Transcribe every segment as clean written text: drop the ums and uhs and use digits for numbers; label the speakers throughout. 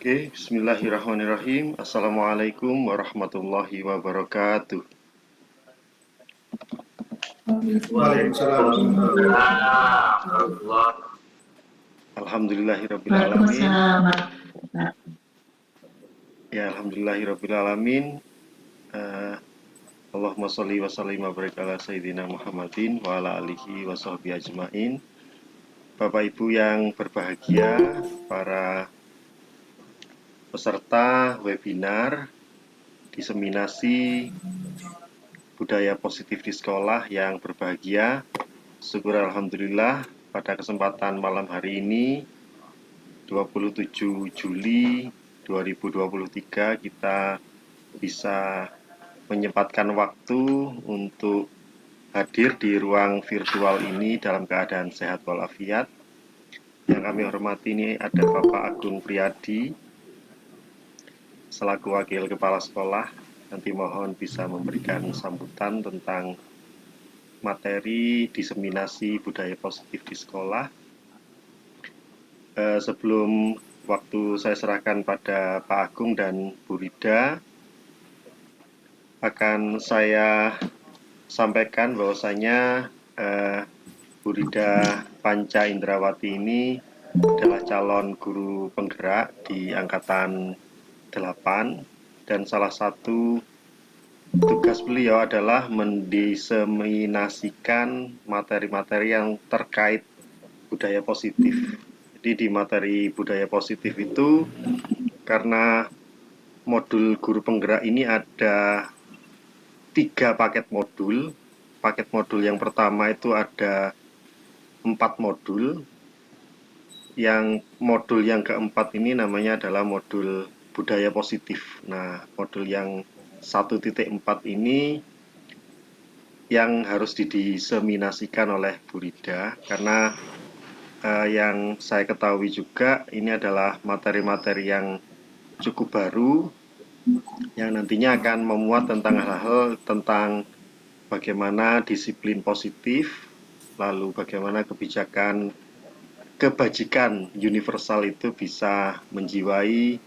Speaker 1: Oke, bismillahirrahmanirrahim. Assalamualaikum warahmatullahi wabarakatuh.
Speaker 2: Waalaikumsalam warahmatullahi wabarakatuh.
Speaker 1: Alhamdulillahirrabbilalamin. Ya, alhamdulillahirrabbilalamin. Allahumma sholli wa sallim wa barik ala sayyidina Muhammadin wa ala alihi wa sahbihi ajmain. Bapak Ibu yang berbahagia, para peserta webinar diseminasi budaya positif di sekolah yang berbahagia. Syukur alhamdulillah pada kesempatan malam hari ini 27 Juli 2023 kita bisa menyempatkan waktu untuk hadir di ruang virtual ini dalam keadaan sehat walafiat. Yang kami hormati ini ada Bapak Agung Priyadi selaku Wakil Kepala Sekolah. Nanti mohon bisa memberikan sambutan tentang materi diseminasi budaya positif di sekolah. Sebelum waktu saya serahkan pada Pak Agung dan Bu Rida, akan saya sampaikan bahwasanya Bu Rida Panca Indrawati ini adalah calon guru penggerak di Angkatan 8 dan salah satu tugas beliau adalah mendiseminasikan materi-materi yang terkait budaya positif. Jadi di materi budaya positif itu, karena modul guru penggerak ini ada 3 paket modul. Paket modul yang pertama itu ada 4 modul. Yang modul yang keempat ini namanya adalah modul budaya positif. Nah, modul yang 1.4 ini yang harus didiseminasikan oleh Bu Rida, karena yang saya ketahui juga ini adalah materi-materi yang cukup baru yang nantinya akan memuat tentang hal-hal tentang bagaimana disiplin positif, lalu bagaimana kebajikan universal itu bisa menjiwai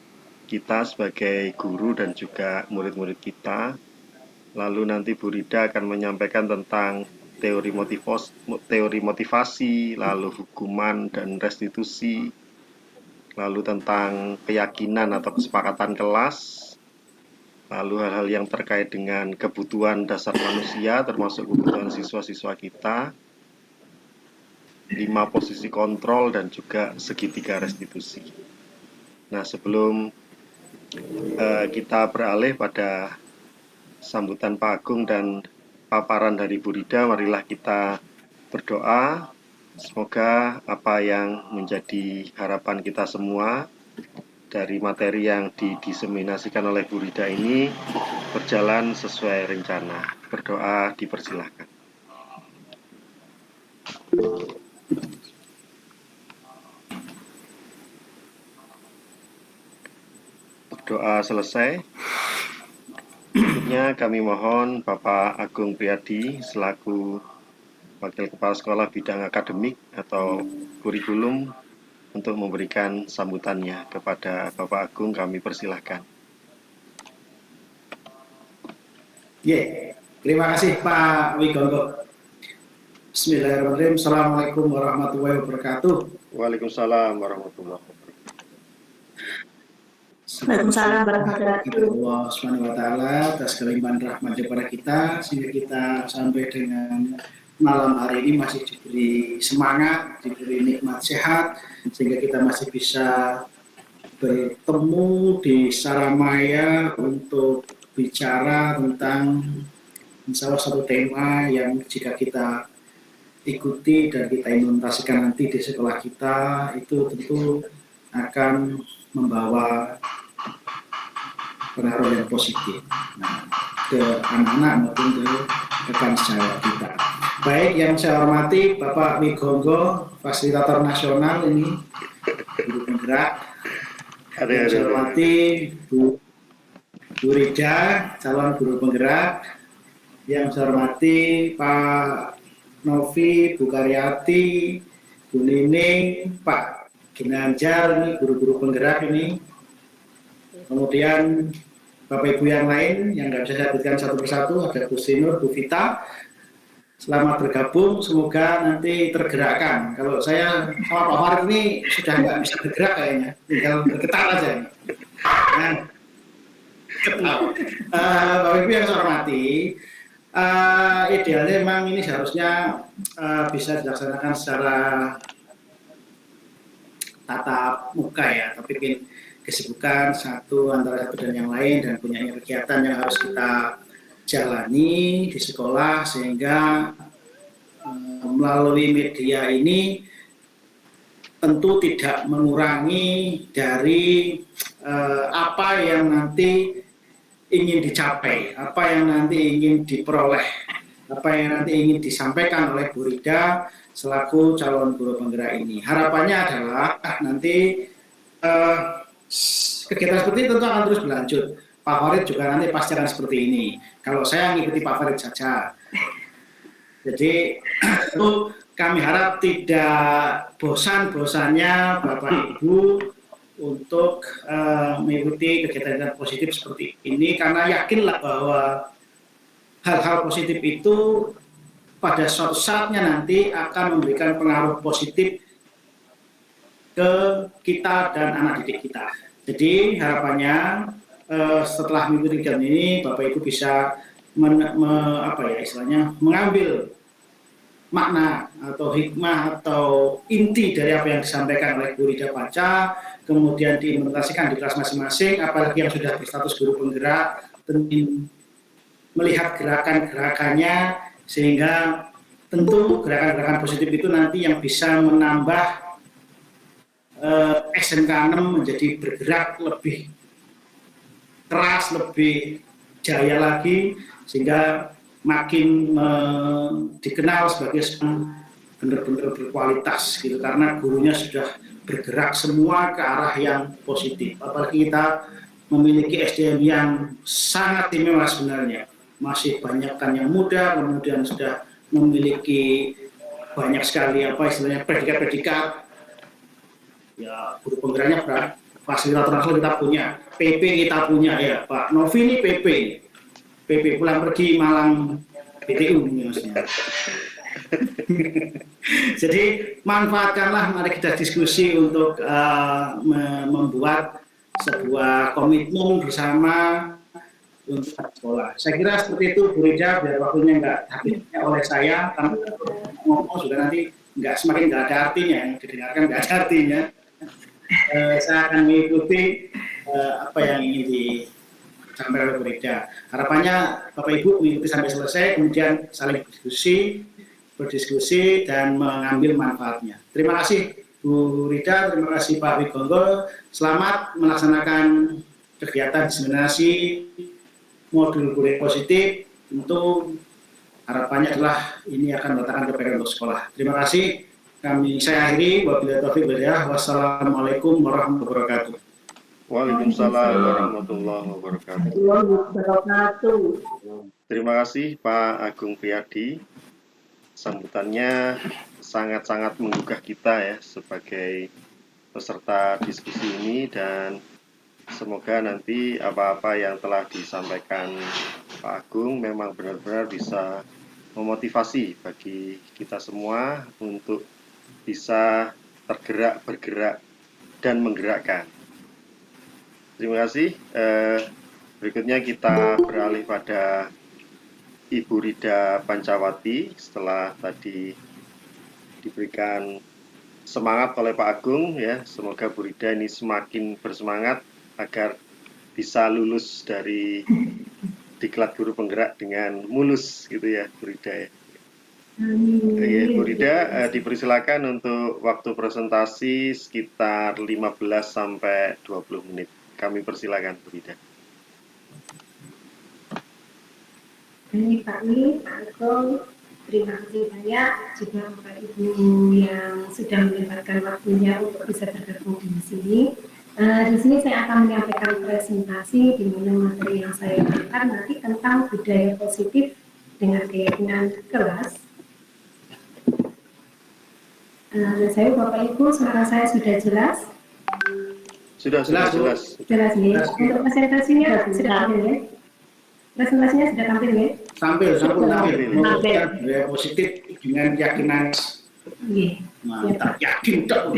Speaker 1: kita sebagai guru dan juga murid-murid kita. Lalu nanti Bu Rida akan menyampaikan tentang teori motivasi, lalu hukuman dan restitusi, lalu tentang keyakinan atau kesepakatan kelas, lalu hal-hal yang terkait dengan kebutuhan dasar manusia termasuk kebutuhan siswa-siswa kita, 5 posisi kontrol dan juga segitiga restitusi. Nah, sebelum kita beralih pada sambutan Pak Agung dan paparan dari Bu Rida, marilah kita berdoa. Semoga apa yang menjadi harapan kita semua dari materi yang didiseminasikan oleh Bu Rida ini berjalan sesuai rencana. Berdoa dipersilahkan. Doa selesai. Berikutnya kami mohon Bapak Agung Priyadi selaku Wakil Kepala Sekolah Bidang Akademik atau Kurikulum untuk memberikan sambutannya. Kepada Bapak Agung kami persilahkan.
Speaker 2: Terima kasih Pak Wigogo. Bismillahirrahmanirrahim. Assalamualaikum warahmatullahi wabarakatuh.
Speaker 1: Waalaikumsalam warahmatullahi wabarakatuh.
Speaker 3: Waalaikumsalam warahmatullahi wabarakatuh.
Speaker 2: Allah Subhanahu wa taala atas kelimpahan rahmat kepada kita sehingga kita sampai dengan malam hari ini masih diberi semangat, diberi nikmat sehat sehingga kita masih bisa bertemu di Saramaya untuk bicara tentang salah satu tema yang jika kita ikuti dan kita implementasikan nanti di sekolah kita itu tentu akan membawa pengaruh yang positif ke anak-anak maupun ke rekan sejawat kita. Baik, yang saya hormati Bapak Wigogo, fasilitator nasional ini, guru penggerak. Yang saya hormati Bu Rida, calon guru penggerak. Yang saya hormati Pak Novi, Bu Karyati, Bu Nining, Pak Ginanjar, ini guru-guru penggerak ini. kemudian Bapak Ibu yang lain yang nggak bisa saya sebutkan satu persatu, ada Bu Sinur, Bu Vita. Selamat bergabung, semoga nanti tergerakkan. Kalau saya sama Pak Farid ini sudah nggak bisa bergerak kayaknya, tinggal bergetar aja. Nah, Bapak Ibu yang saya hormati, idealnya memang ini seharusnya bisa dilaksanakan secara tatap muka ya, tapi kesibukan antara satu dan yang lain dan punya kegiatan yang harus kita jalani di sekolah, sehingga melalui media ini tentu tidak mengurangi dari apa yang nanti ingin dicapai, apa yang nanti ingin diperoleh, apa yang nanti ingin disampaikan oleh Bu Rida selaku calon guru penggerak ini. Harapannya adalah nanti kegiatan seperti ini tentu akan terus berlanjut. Pak Farid juga nanti pasti akan seperti ini. Kalau saya mengikuti Pak Farid saja. Jadi itu kami harap tidak bosan-bosannya Bapak Ibu untuk mengikuti kegiatan positif seperti ini, karena yakinlah bahwa hal-hal positif itu pada suatu saatnya nanti akan memberikan pengaruh positif ke kita dan anak didik kita. Jadi harapannya setelah mengikuti kegiatan ini Bapak Ibu bisa mengambil makna atau hikmah atau inti dari apa yang disampaikan oleh Bu Rida Panca, kemudian diimplementasikan di kelas masing-masing, apalagi yang sudah berstatus guru penggerak, tentu melihat gerakan-gerakannya, sehingga tentu gerakan-gerakan positif itu nanti yang bisa menambah SMK 6 menjadi bergerak lebih keras, lebih jaya lagi, sehingga makin dikenal sebagai benar-benar berkualitas gitu, karena gurunya sudah bergerak semua ke arah yang positif. Apalagi kita memiliki SDM yang sangat istimewa sebenarnya, masih banyak kan yang muda, kemudian sudah memiliki banyak sekali predikat-predikat. Ya, guru penggeraknya fasilitator nasional kita punya, PP kita punya ya, Pak Novi ini PP pulang pergi Malang BTU maksudnya. Jadi manfaatkanlah, mari kita diskusi untuk membuat sebuah komitmen bersama untuk sekolah. Saya kira seperti itu Bu Rida, biar waktunya nggak habisnya oleh saya, karena ngomong juga nanti semakin nggak ada artinya, yang didengarkan nggak ada artinya. Saya akan mengikuti apa yang ingin disampaikan oleh Bu Rida. Harapannya Bapak Ibu mengikuti sampai selesai, kemudian saling berdiskusi dan mengambil manfaatnya. Terima kasih Bu Rida, terima kasih Pak Wigongo. Selamat melaksanakan kegiatan diseminasi modul guru positif. Tentu harapannya adalah ini akan mendatangkan kebaikan untuk sekolah. Terima kasih. Saya akhiri. Wabillahi taufiq wal hidayah. Wassalamualaikum warahmatullahi wabarakatuh.
Speaker 1: Waalaikumsalam warahmatullahi wabarakatuh. Terima kasih Pak Agung Priyadi. Sambutannya sangat-sangat menggugah kita ya sebagai peserta diskusi ini, dan semoga nanti apa-apa yang telah disampaikan Pak Agung memang benar-benar bisa memotivasi bagi kita semua untuk bisa tergerak, bergerak, dan menggerakkan. Terima kasih. Berikutnya kita beralih pada Ibu Rida Pancawati. Setelah tadi diberikan semangat oleh Pak Agung ya, semoga Bu Rida ini semakin bersemangat agar bisa lulus dari diklat guru penggerak dengan mulus gitu ya Bu Rida ya. Oke, Bu Rida dipersilakan untuk waktu presentasi sekitar 15 sampai 20 menit. Kami persilakan Bu Rida.
Speaker 4: Baik Pak Wi, Pak Agung, terima kasih banyak juga Bapak Ibu yang sudah menyempatkan waktunya untuk bisa bergabung di sini. Di sini saya akan menyampaikan presentasi di mana materi yang saya berikan nanti tentang budaya positif dengan keyakinan kelas. Saya Bapak Ibu, suara saya sudah jelas?
Speaker 1: Sudah
Speaker 2: Jelas, Bu?
Speaker 1: jelas.
Speaker 4: Jelas ya.
Speaker 2: Jelas.
Speaker 4: Untuk presentasinya sudah tampil ya. Presentasinya sudah tampil ya.
Speaker 2: Tampil.
Speaker 1: Tampil.
Speaker 2: Membuktikan budaya positif dengan keyakinan
Speaker 4: Iya.
Speaker 2: mantap, yakin tak?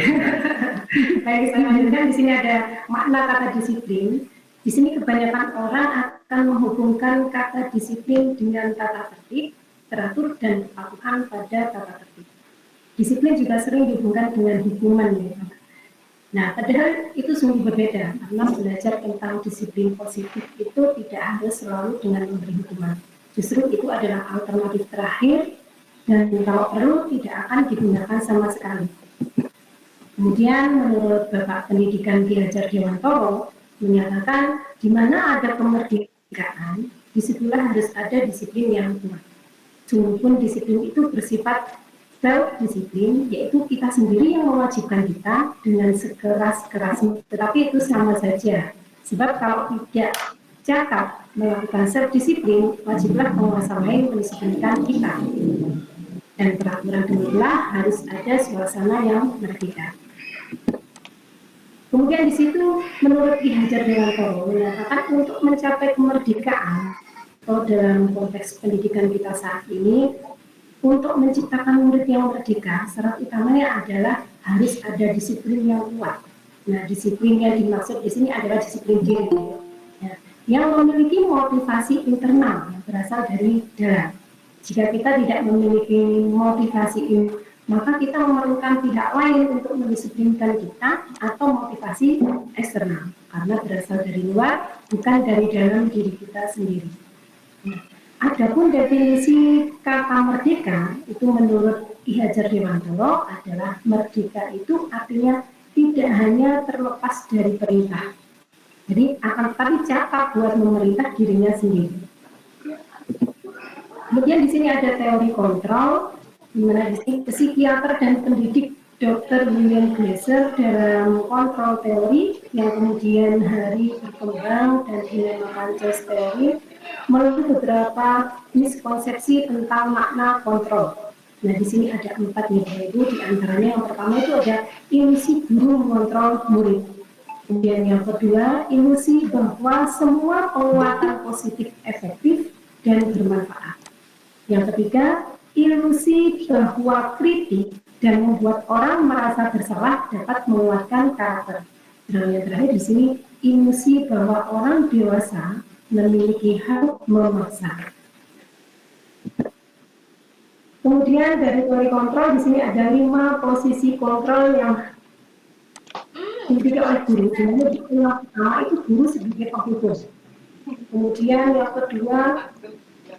Speaker 4: Baik, kita lanjutkan. Di sini ada makna kata disiplin. Di sini kebanyakan orang akan menghubungkan kata disiplin dengan tata tertib, teratur, dan kepatuhan pada tata tertib. Disiplin juga sering dihubungkan dengan hukuman ya. Nah, padahal itu sungguh berbeda karena belajar tentang disiplin positif itu tidak harus selalu dengan memberi hukuman. Justru itu adalah alternatif terakhir dan kalau perlu tidak akan digunakan sama sekali. Kemudian menurut Bapak Pendidikan Ki Hajar Dewantoro menyatakan di mana ada kemerdekaan, disitulah harus ada disiplin yang kuat. Sungguh pun disiplin itu bersifat self-disiplin, yaitu kita sendiri yang mewajibkan kita dengan sekeras-kerasnya. Tetapi itu sama saja. Sebab kalau tidak cakap melakukan self-disiplin, wajiblah penguasa lain mendisiplinkan kita. Dan peraturan demikianlah harus ada suasana yang merdeka. Kemudian di situ menurut Ki Hajar Dewantoro menyatakan untuk mencapai kemerdekaan atau dalam konteks pendidikan kita saat ini, untuk menciptakan murid yang merdeka, syarat utamanya adalah harus ada disiplin yang kuat. Nah, disiplin yang dimaksud di sini adalah disiplin diri, ya, yang memiliki motivasi internal yang berasal dari dalam. Jika kita tidak memiliki motivasi ini, maka kita memerlukan pihak lain untuk mendisiplinkan kita atau motivasi eksternal, karena berasal dari luar, bukan dari dalam diri kita sendiri. Nah, adapun definisi kata merdeka itu menurut Ki Hajar Dewantoro adalah merdeka itu artinya tidak hanya terlepas dari perintah. Jadi akan tetapi cakap buat memerintah dirinya sendiri. Kemudian di sini ada teori kontrol, di mana di sini psikiater dan pendidik Dr. William Glasser dalam kontrol teori yang kemudian hari berkembang dan dinamakan choice teori melalui beberapa miskonsepsi tentang makna kontrol. Nah, di sini ada 4 nih, Ibu. Di antaranya yang pertama itu ada ilusi guru mengontrol murid. Kemudian yang kedua, ilusi bahwa semua penguatan positif efektif dan bermanfaat. Yang ketiga, ilusi bahwa kritik dan membuat orang merasa bersalah dapat menguatkan karakter. Dan yang terakhir di sini, ilusi bahwa orang dewasa memiliki hak memaksa. Kemudian dari teori kontrol di sini ada 5 posisi kontrol yang dimiliki oleh guru. Yang pertama itu guru sebagai penghibur. Kemudian yang kedua,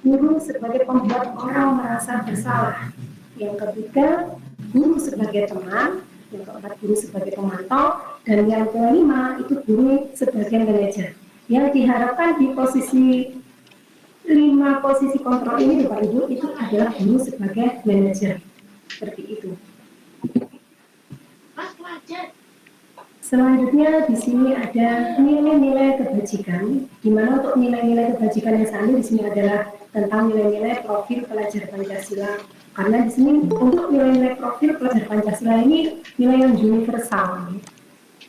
Speaker 4: guru sebagai pembuat orang merasa bersalah. Yang ketiga, guru sebagai teman. Yang keempat, guru sebagai pemantau. Dan yang kelima itu guru sebagai manajer. Yang diharapkan di posisi 5 posisi kontrol ini, Bapak Ibu, itu adalah guru sebagai manajer. Seperti itu. Selanjutnya di sini ada nilai-nilai kebajikan, di mana untuk nilai-nilai kebajikan yang saat ini di sini adalah tentang nilai-nilai profil pelajar Pancasila. Karena di sini untuk nilai-nilai profil pelajar Pancasila ini nilai yang universal.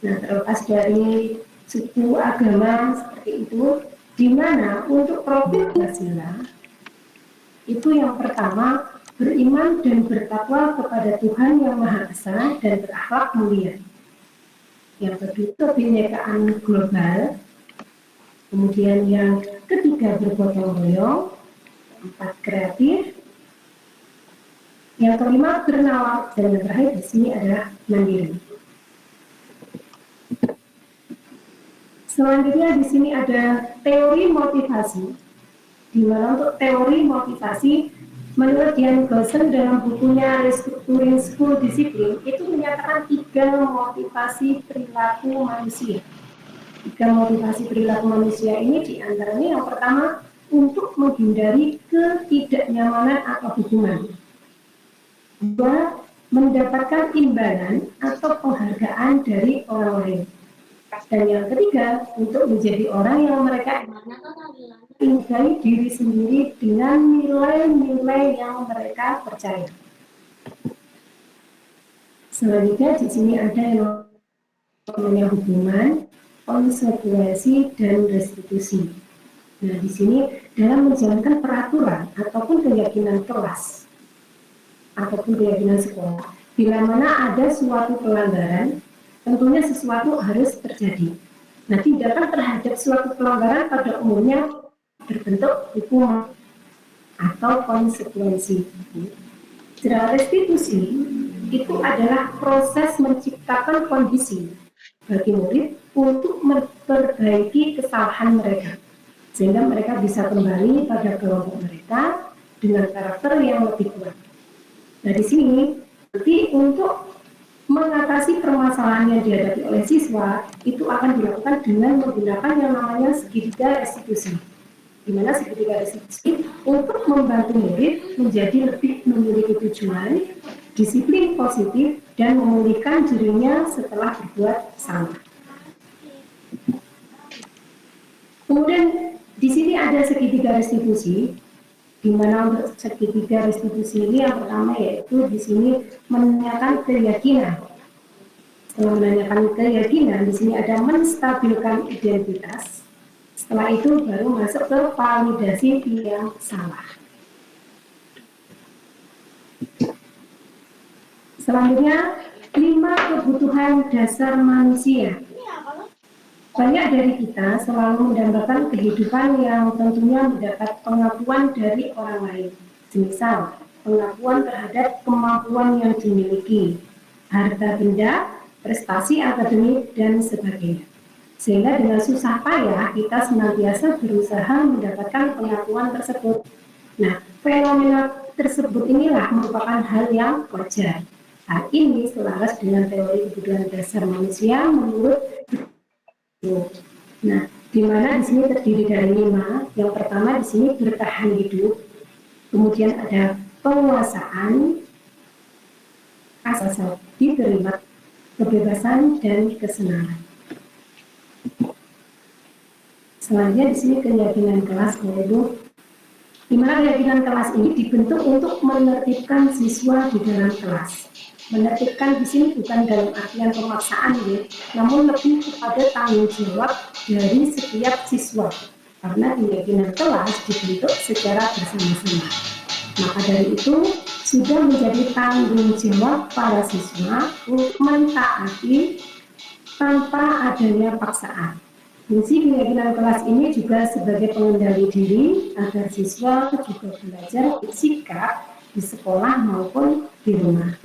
Speaker 4: Nah, terlepas dari suku agama seperti itu, di mana untuk profil Pancasila itu yang pertama beriman dan bertakwa kepada Tuhan Yang Maha Esa dan berakhlak mulia. Yang kedua, kebinekaan global. Kemudian yang ketiga, bergotong royong. 4, kreatif. Yang kelima, bernalar. Dan yang terakhir di sini adalah mandiri. Selanjutnya di sini ada teori motivasi. Di mana untuk teori motivasi, menurut Dian Gosen dalam bukunya Restructuring School Discipline itu menyatakan 3 motivasi perilaku manusia. 3 motivasi perilaku manusia ini diantaranya yang pertama untuk menghindari ketidaknyamanan atau hukuman. 2, mendapatkan imbalan atau penghargaan dari orang lain. Dan yang ketiga, untuk menjadi orang yang mereka tinggali diri sendiri dengan nilai-nilai yang mereka percaya. Selanjutnya di sini ada yang namanya hubungan, konsekuensi, dan restitusi. Nah, di sini dalam menjalankan peraturan ataupun keyakinan kelas ataupun keyakinan sekolah, bila mana ada suatu pelanggaran, tentunya sesuatu harus terjadi. Nah, tindakan terhadap suatu pelanggaran pada umumnya berbentuk hukuman atau konsekuensi. Secara restitusi itu adalah proses menciptakan kondisi bagi murid untuk memperbaiki kesalahan mereka, sehingga mereka bisa kembali pada kelompok mereka dengan karakter yang lebih kuat. Nah, di sini nanti untuk mengatasi permasalahan yang dihadapi oleh siswa itu akan dilakukan dengan menggunakan yang namanya segitiga restitusi, di mana segitiga restitusi untuk membantu murid menjadi lebih memiliki tujuan, disiplin positif, dan memulihkan dirinya setelah berbuat salah. Kemudian di sini ada segitiga restitusi, di mana untuk segitiga restitusi ini yang pertama yaitu di sini menanyakan keyakinan. Setelah menanyakan keyakinan, di sini ada menstabilkan identitas. Setelah itu baru masuk ke validasi yang salah. Selanjutnya, 5 kebutuhan dasar manusia. Banyak dari kita selalu mendambakan kehidupan yang tentunya mendapat pengakuan dari orang lain. Semisal, pengakuan terhadap kemampuan yang dimiliki, harta benda, prestasi akademik, dan sebagainya. Sehingga dengan susah payah kita senantiasa berusaha mendapatkan pengakuan tersebut. Nah, fenomena tersebut inilah merupakan hal yang wajar. Hal ini selaras dengan teori kebutuhan dasar manusia menurut. Nah, di mana di sini terdiri dari 5. Yang pertama di sini bertahan hidup, kemudian ada penguasaan, asal diterima, kebebasan, dan kesenangan. Selanjutnya di sini keyakinan kelas, yaitu di mana keyakinan kelas ini dibentuk untuk menertibkan siswa di dalam kelas. Menertibkan di sini bukan dalam artian pemaksaan, ya, namun lebih kepada tanggung jawab dari setiap siswa, karena keyakinan kelas dibentuk secara bersama-sama. Maka dari itu sudah menjadi tanggung jawab para siswa untuk mentaati tanpa adanya paksaan. Fungsi keyakinan kelas ini juga sebagai pengendali diri agar siswa juga belajar bersikap di sekolah maupun di rumah.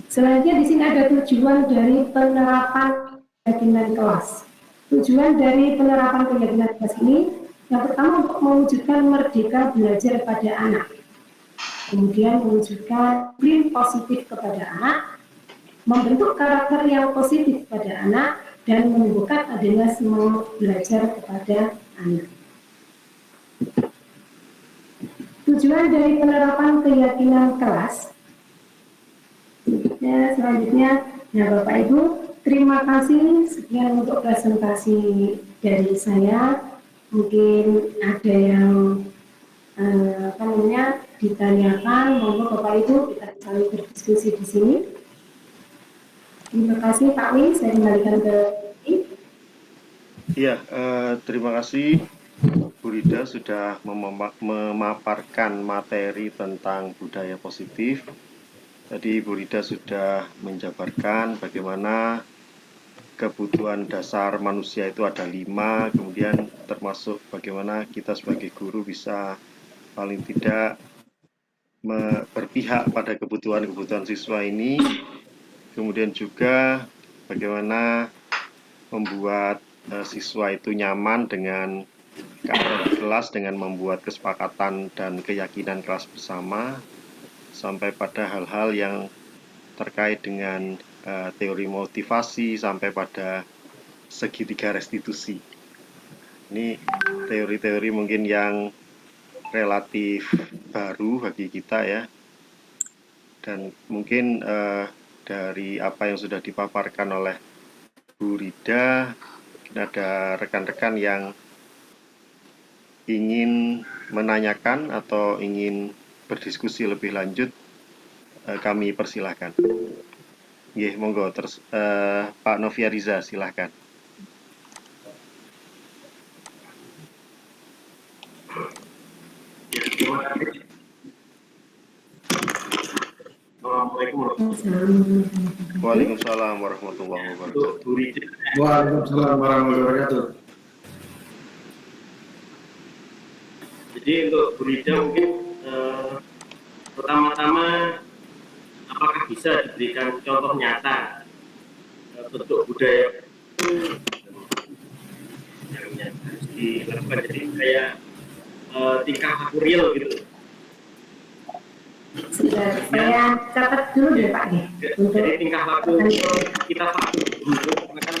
Speaker 4: Selanjutnya di sini ada tujuan dari penerapan keyakinan kelas. Tujuan dari penerapan keyakinan kelas ini yang pertama untuk mewujudkan merdeka belajar pada anak, kemudian mewujudkan disiplin positif kepada anak, membentuk karakter yang positif pada anak, dan menumbuhkan adanya semangat belajar kepada anak. Tujuan dari penerapan keyakinan kelas. Selanjutnya, ya Bapak Ibu, terima kasih sekian untuk presentasi dari saya. Mungkin ada yang ditanyakan, monggo Bapak Ibu kita saling berdiskusi di sini. Terima kasih Pak Wi, saya kembalikan ke
Speaker 1: Iya, terima kasih Bu Rida sudah memaparkan materi tentang budaya positif. Tadi Bu Rida sudah menjabarkan bagaimana kebutuhan dasar manusia itu ada 5, kemudian termasuk bagaimana kita sebagai guru bisa paling tidak berpihak pada kebutuhan-kebutuhan siswa ini, kemudian juga bagaimana membuat siswa itu nyaman dengan keadaan di kelas dengan membuat kesepakatan dan keyakinan kelas bersama, sampai pada hal-hal yang terkait dengan teori motivasi, sampai pada segitiga restitusi. Ini teori-teori mungkin yang relatif baru bagi kita ya, dan mungkin dari apa yang sudah dipaparkan oleh Bu Rida, ada rekan-rekan yang ingin menanyakan atau ingin berdiskusi lebih lanjut, kami persilahkan. Nggih, monggo terus Pak Novia Riza silahkan. Waalaikumsalam warahmatullahi wabarakatuh.
Speaker 2: Waalaikumsalam warahmatullahi wabarakatuh.
Speaker 5: Jadi untuk Bu Rida mungkin pertama-tama apakah bisa diberikan contoh nyata bentuk budaya yang harus dilakukan, jadi kayak tingkah laku real gitu.
Speaker 4: Sudah, saya catat dulu deh Pak nih.
Speaker 5: Jadi tingkah laku kita satu dulu, kan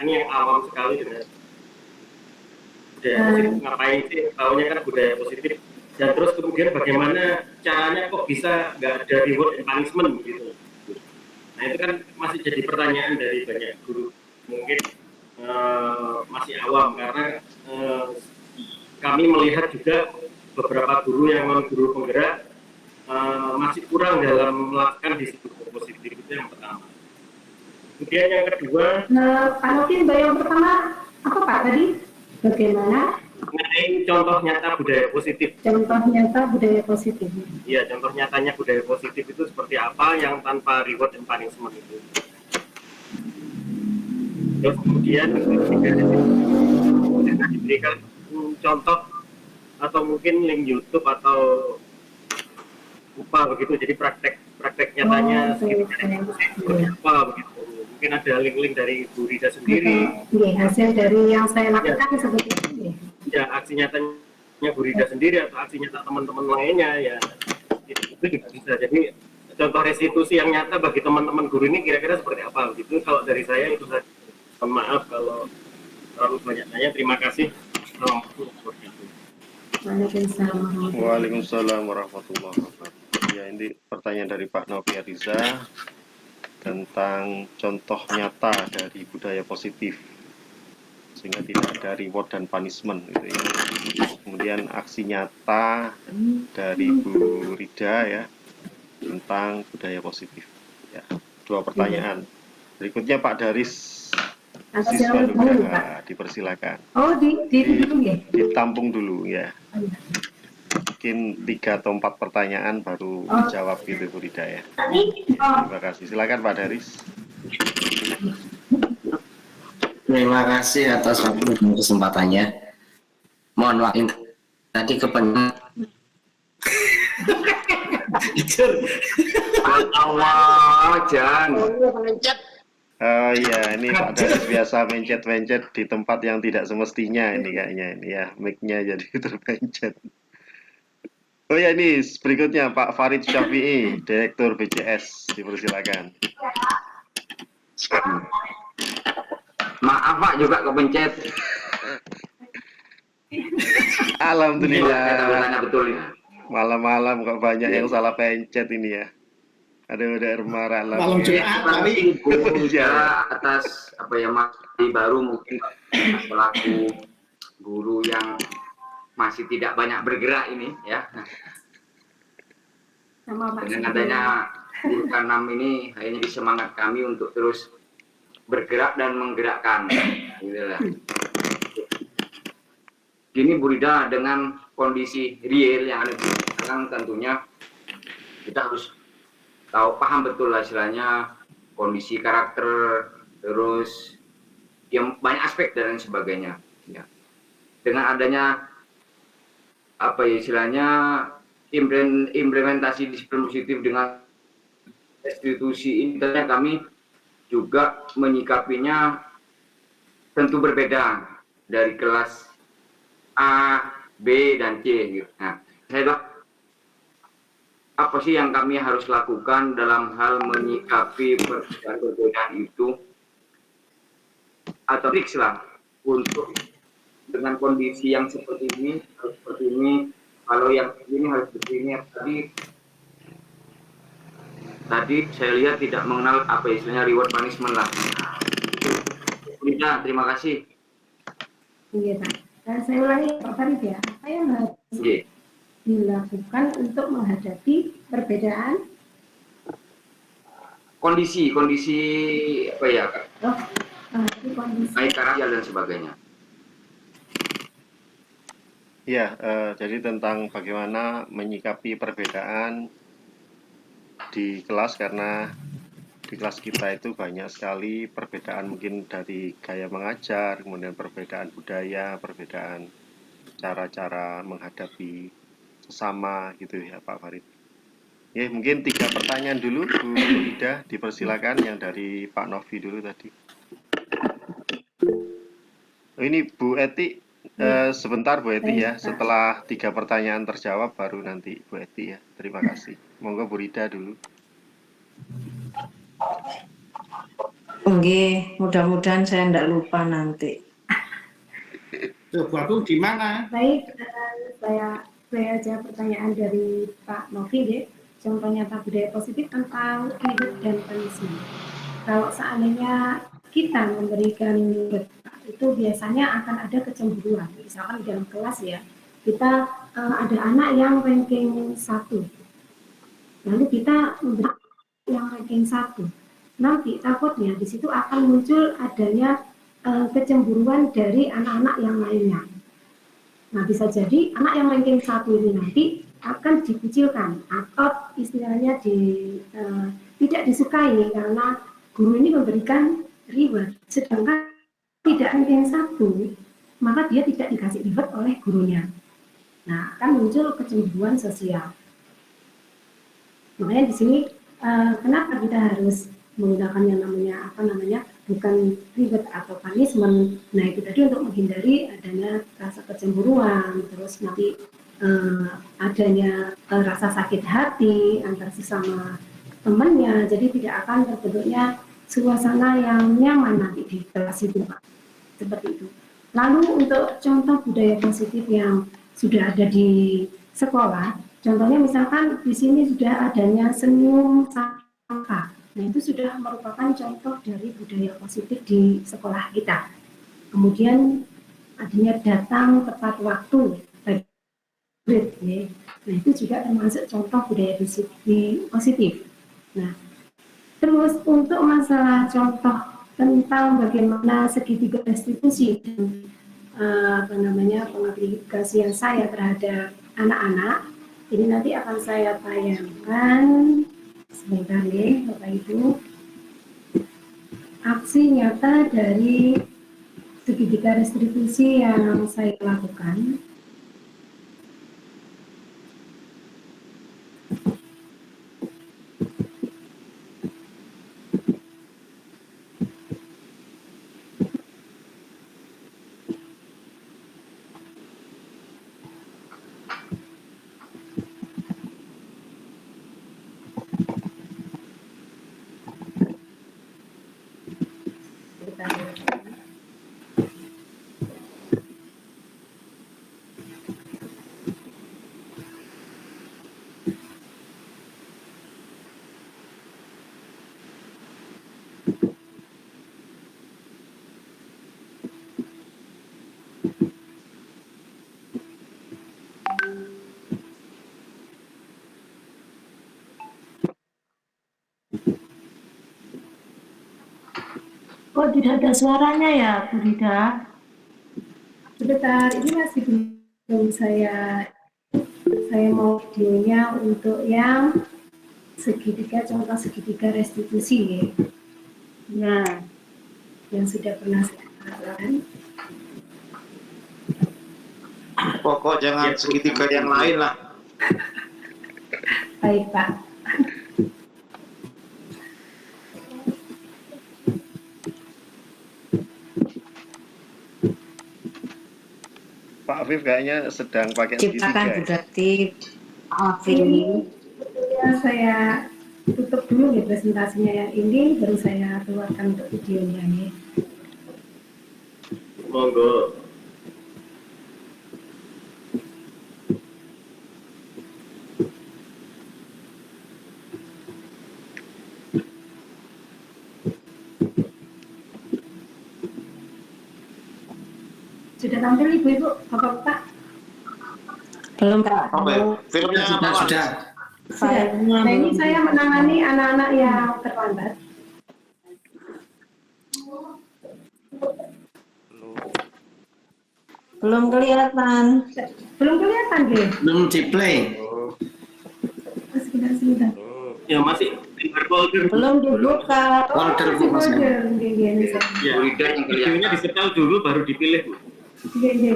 Speaker 5: ini yang awam sekali dengan budaya positif. Ngapain sih tahunya kan budaya positif, dan terus kemudian bagaimana caranya kok bisa nggak ada reward and punishment gitu. Nah itu kan masih jadi pertanyaan dari banyak guru, mungkin masih awam, karena kami melihat juga beberapa guru yang non guru penggerak masih kurang dalam melakukan disiplin positif, itu yang pertama. Kemudian yang kedua,
Speaker 4: Pak Novin, yang pertama apa Pak tadi? Bagaimana?
Speaker 5: mengenai contoh nyata budaya positif.
Speaker 4: Contoh nyata budaya positif.
Speaker 5: Iya, contoh nyatanya budaya positif itu seperti apa yang tanpa reward and punishment itu. Terus kemudian diberikan contoh atau mungkin link YouTube atau apa begitu, jadi praktek nyatanya seperti apa begitu. Mungkin ada link-link dari Bu Rida sendiri.
Speaker 4: Hasil dari yang saya lakukan seperti ini.
Speaker 5: Ya, aksi nyatanya Bu Rida sendiri atau aksi nyata teman-teman lainnya ya, itu juga bisa. Jadi contoh restitusi yang nyata bagi teman-teman guru ini kira-kira seperti apa gitu. Kalau dari saya itu saja. Maaf kalau terlalu banyak tanya. Terima kasih.
Speaker 1: Waalaikumsalam warahmatullahi wabarakatuh. Ya, ini pertanyaan dari Pak Novia Riza tentang contoh nyata dari budaya positif sehingga tidak ada reward dan punishment gitu ya. Kemudian aksi nyata dari Bu Rida ya tentang budaya positif. Ya, dua pertanyaan. Berikutnya Pak Daris, siswa Nugraha, dipersilakan.
Speaker 4: Oh, dulu ya?
Speaker 1: Ditampung dulu ya. Mungkin 3 atau 4 pertanyaan baru dijawab gitu Bu Rida ya. Terima kasih. Silakan Pak Daris.
Speaker 6: Terima kasih atas waktu dan kesempatannya. Mohon maaf tadi kepengen. Allah, jangan.
Speaker 1: Oh iya, ini Pak Daris biasa mencet-mencet di tempat yang tidak semestinya ini kayaknya ini ya, mic-nya jadi terpencet. Oh ya, ini berikutnya Pak Farid Syafi'i, Direktur BCS, dipersilakan.
Speaker 6: Maaf Pak, juga kepencet.
Speaker 1: Alhamdulillah.
Speaker 6: Betul.
Speaker 1: Malam-malam kok banyak yang salah pencet ini ya. Aduh, udah marah lah.
Speaker 2: Malam Jumat kali.
Speaker 6: Atas apa ya, masih baru mungkin pelaku guru yang masih tidak banyak bergerak ini ya. Dengan adanya guru K6 ini akhirnya jadi semangat kami untuk terus bergerak dan menggerakkan. Gitu lah. Gini Bu Rida, dengan kondisi real yang ada di sekarang tentunya kita harus paham betul lah istilahnya kondisi karakter, terus yang banyak aspek dan lain sebagainya. Ya. Dengan adanya apa ya istilahnya implementasi disiplin positif dengan restitusi ini, tentunya kami juga menyikapinya tentu berbeda dari kelas A, B, dan C. Gitu. Nah, saya bilang, apa sih yang kami harus lakukan dalam hal menyikapi perbedaan itu, atau tips lah untuk dengan kondisi yang seperti ini, harus seperti ini, kalau yang ini harus seperti ini. Tadi saya lihat tidak mengenal apa istilahnya reward punishment lah. Nah, terima kasih.
Speaker 4: Iya Pak. Saya ulangi Pak Farid ya, apa yang harus dilakukan untuk menghadapi perbedaan
Speaker 6: kondisi apa ya,
Speaker 4: Oh, itu kondisi.
Speaker 6: baik karakter dan sebagainya.
Speaker 1: Ya, jadi tentang bagaimana menyikapi perbedaan di kelas, karena di kelas kita itu banyak sekali perbedaan, mungkin dari gaya mengajar, kemudian perbedaan budaya, perbedaan cara-cara menghadapi sesama gitu ya Pak Farid. Ya, mungkin 3 pertanyaan dulu Bu Ida, dipersilakan yang dari Pak Novi dulu tadi. Oh, ini Bu Eti, sebentar Bu Eti ya, setelah 3 pertanyaan terjawab baru nanti Bu Eti ya. Terima kasih. Monggo Bu Rida dulu.
Speaker 3: Oke, mudah-mudahan saya tidak lupa nanti.
Speaker 2: Coba Bu di mana?
Speaker 4: Baik, saya jawab pertanyaan dari Pak Novi ya. Contohnya Pak budaya positif tentang reward dan punishment. Kalau seandainya kita memberikan reward, itu biasanya akan ada kecemburuan. Misalkan di dalam kelas ya, kita ada anak yang ranking 1, lalu kita memberi yang ranking 1. Nanti takutnya di situ akan muncul adanya kecemburuan dari anak-anak yang lainnya. Nah, bisa jadi anak yang ranking 1 ini nanti akan dikucilkan atau istilahnya tidak disukai karena guru ini memberikan reward, sedangkan tidak ranking 1, maka dia tidak dikasih reward oleh gurunya. Nah, akan muncul kecemburuan sosial. Makanya di sini kenapa kita harus menggunakan yang namanya bukan reward atau punishment. Nah, itu tadi untuk menghindari adanya rasa kecemburuan, terus nanti adanya rasa sakit hati antar sesama temannya, jadi tidak akan terbentuknya suasana yang nyaman nanti di kelas itu Pak. Seperti itu. Lalu untuk contoh budaya positif yang sudah ada di sekolah, contohnya misalkan di sini sudah adanya senyum sapa. Nah, itu sudah merupakan contoh dari budaya positif di sekolah kita. Kemudian adanya datang tepat waktu, ya. Nah, itu juga termasuk contoh budaya positif. Nah, terus untuk masalah contoh tentang bagaimana segitiga restitusi pengaplikasian saya terhadap anak-anak, ini nanti akan saya tayangkan sebentar ya Bapak Ibu, aksi nyata dari segitiga restitusi yang saya lakukan.
Speaker 3: Kok tidak ada suaranya ya, Bu Rida?
Speaker 4: Sebentar, ini masih belum saya mau videonya untuk yang contoh segitiga restitusi ya.
Speaker 3: Ya.
Speaker 4: Yang sudah pernah saya lakukan.
Speaker 2: Pokok jangan segitiga yang lain lah.
Speaker 4: Baik Pak.
Speaker 1: Pak Afif kayaknya sedang pakai
Speaker 3: Ciptakan
Speaker 1: segitiga.
Speaker 3: budaktif.
Speaker 4: Ini ya, saya tutup dulu ya presentasinya yang ini, baru saya keluarkan untuk videonya ya.
Speaker 5: Monggo.
Speaker 4: Sudah tampil Ibu-Ibu, Bapak-Bapak?
Speaker 3: Belum Pak.
Speaker 2: Filmnya
Speaker 3: Sudah.
Speaker 2: sudah.
Speaker 4: Sudah.
Speaker 3: Filenya
Speaker 4: Nah ini
Speaker 3: belum
Speaker 4: saya menangani anak-anak yang terlambat.
Speaker 3: belum kelihatan.
Speaker 4: Belum kelihatan deh.
Speaker 2: Belum di play.
Speaker 4: Sebentar.
Speaker 5: Ya masih tinggal folder.
Speaker 3: Belum dibuka.
Speaker 2: Folder,
Speaker 4: masih
Speaker 2: Bu, Mas.
Speaker 4: folder. Iya, bisa.
Speaker 5: Ya,
Speaker 6: Bu Rida yang
Speaker 5: videonya
Speaker 6: kelihatan.
Speaker 5: disetel dulu baru dipilih, Bu.
Speaker 4: Iya.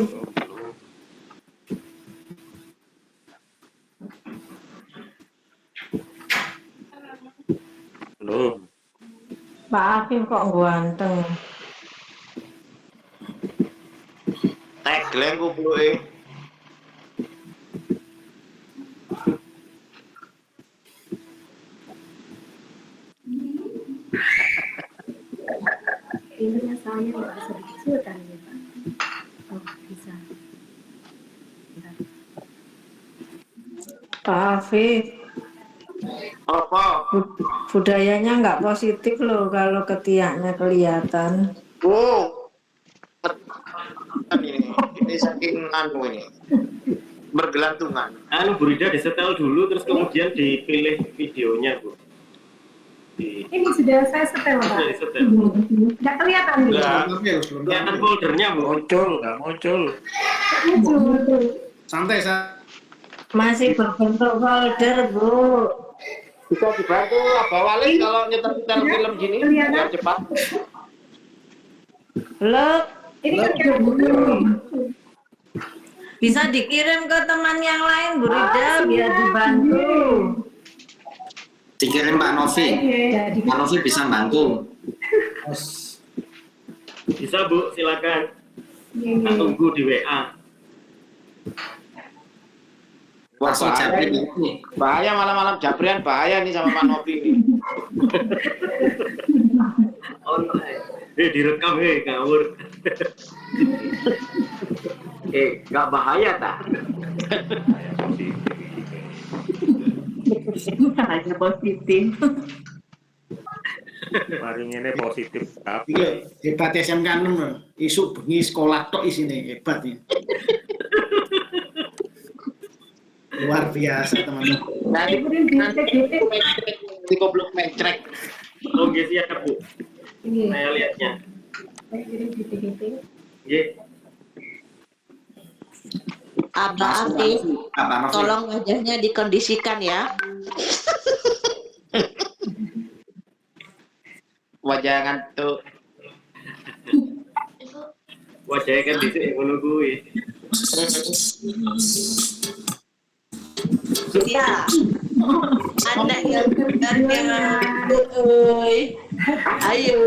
Speaker 5: Belum.
Speaker 3: Pak Afif kok ganteng.
Speaker 7: Tagline kumpulke.
Speaker 4: Ini masalahnya nggak bisa dikecilkan ya Pak. Oh bisa. Bentar.
Speaker 3: Pak Afif,
Speaker 7: Apa?
Speaker 3: budayanya nggak positif loh kalau ketiaknya kelihatan.
Speaker 7: Oh. Kan ini saking anu ini. Bergelantungan.
Speaker 5: Anu Bu Rida disetel dulu terus kemudian dipilih videonya, Bu.
Speaker 4: Ini sudah saya setel Pak.
Speaker 5: Sudah disetel.
Speaker 4: Nggak kelihatan nih.
Speaker 7: Lah,
Speaker 5: Kelihatan foldernya, Bu.
Speaker 7: muncul, nggak muncul.
Speaker 4: Muncul.
Speaker 2: Santai, saya.
Speaker 3: Masih berbentuk folder, Bu.
Speaker 7: Bisa dibantu Abah Wali kalau nyetel film gini biar cepat.
Speaker 3: Loh,
Speaker 4: Ini kan kita butuh.
Speaker 3: bisa dikirim ke teman yang lain, Bu Rida, biar dibantu.
Speaker 2: Dikirim Pak Novi.
Speaker 4: Jadi
Speaker 2: Pak Novi bisa bantu.
Speaker 5: Bisa, Bu, silakan.
Speaker 4: ini.
Speaker 5: Kita tunggu di WA.
Speaker 2: Wah,
Speaker 7: Bahaya.
Speaker 2: Japri ini.
Speaker 7: Bahaya malam-malam Japrian bahaya nih sama Pak Novi ini.
Speaker 5: Online. Direkam, ngawur.
Speaker 6: Nggak bahaya tak?
Speaker 3: Hanya positif.
Speaker 8: Mari ini positif tapi
Speaker 2: Iya, hebat SMK 6. Isu bengi sekolah tok isine hebat ini. Luar biasa teman-teman.
Speaker 7: Nanti goblok mencrek.
Speaker 5: Oke, siap, Bu.
Speaker 4: Ini.
Speaker 5: Saya lihatnya.
Speaker 4: Saya kirim di TGP.
Speaker 5: Ye.
Speaker 9: Abah Afif,
Speaker 2: Pak Novi.
Speaker 9: tolong wajahnya dikondisikan ya.
Speaker 7: Wajah ngantuk.
Speaker 5: Wajahnya kan bisa ngono kuwi.
Speaker 9: Ya, anak yang benar oi. Ayo,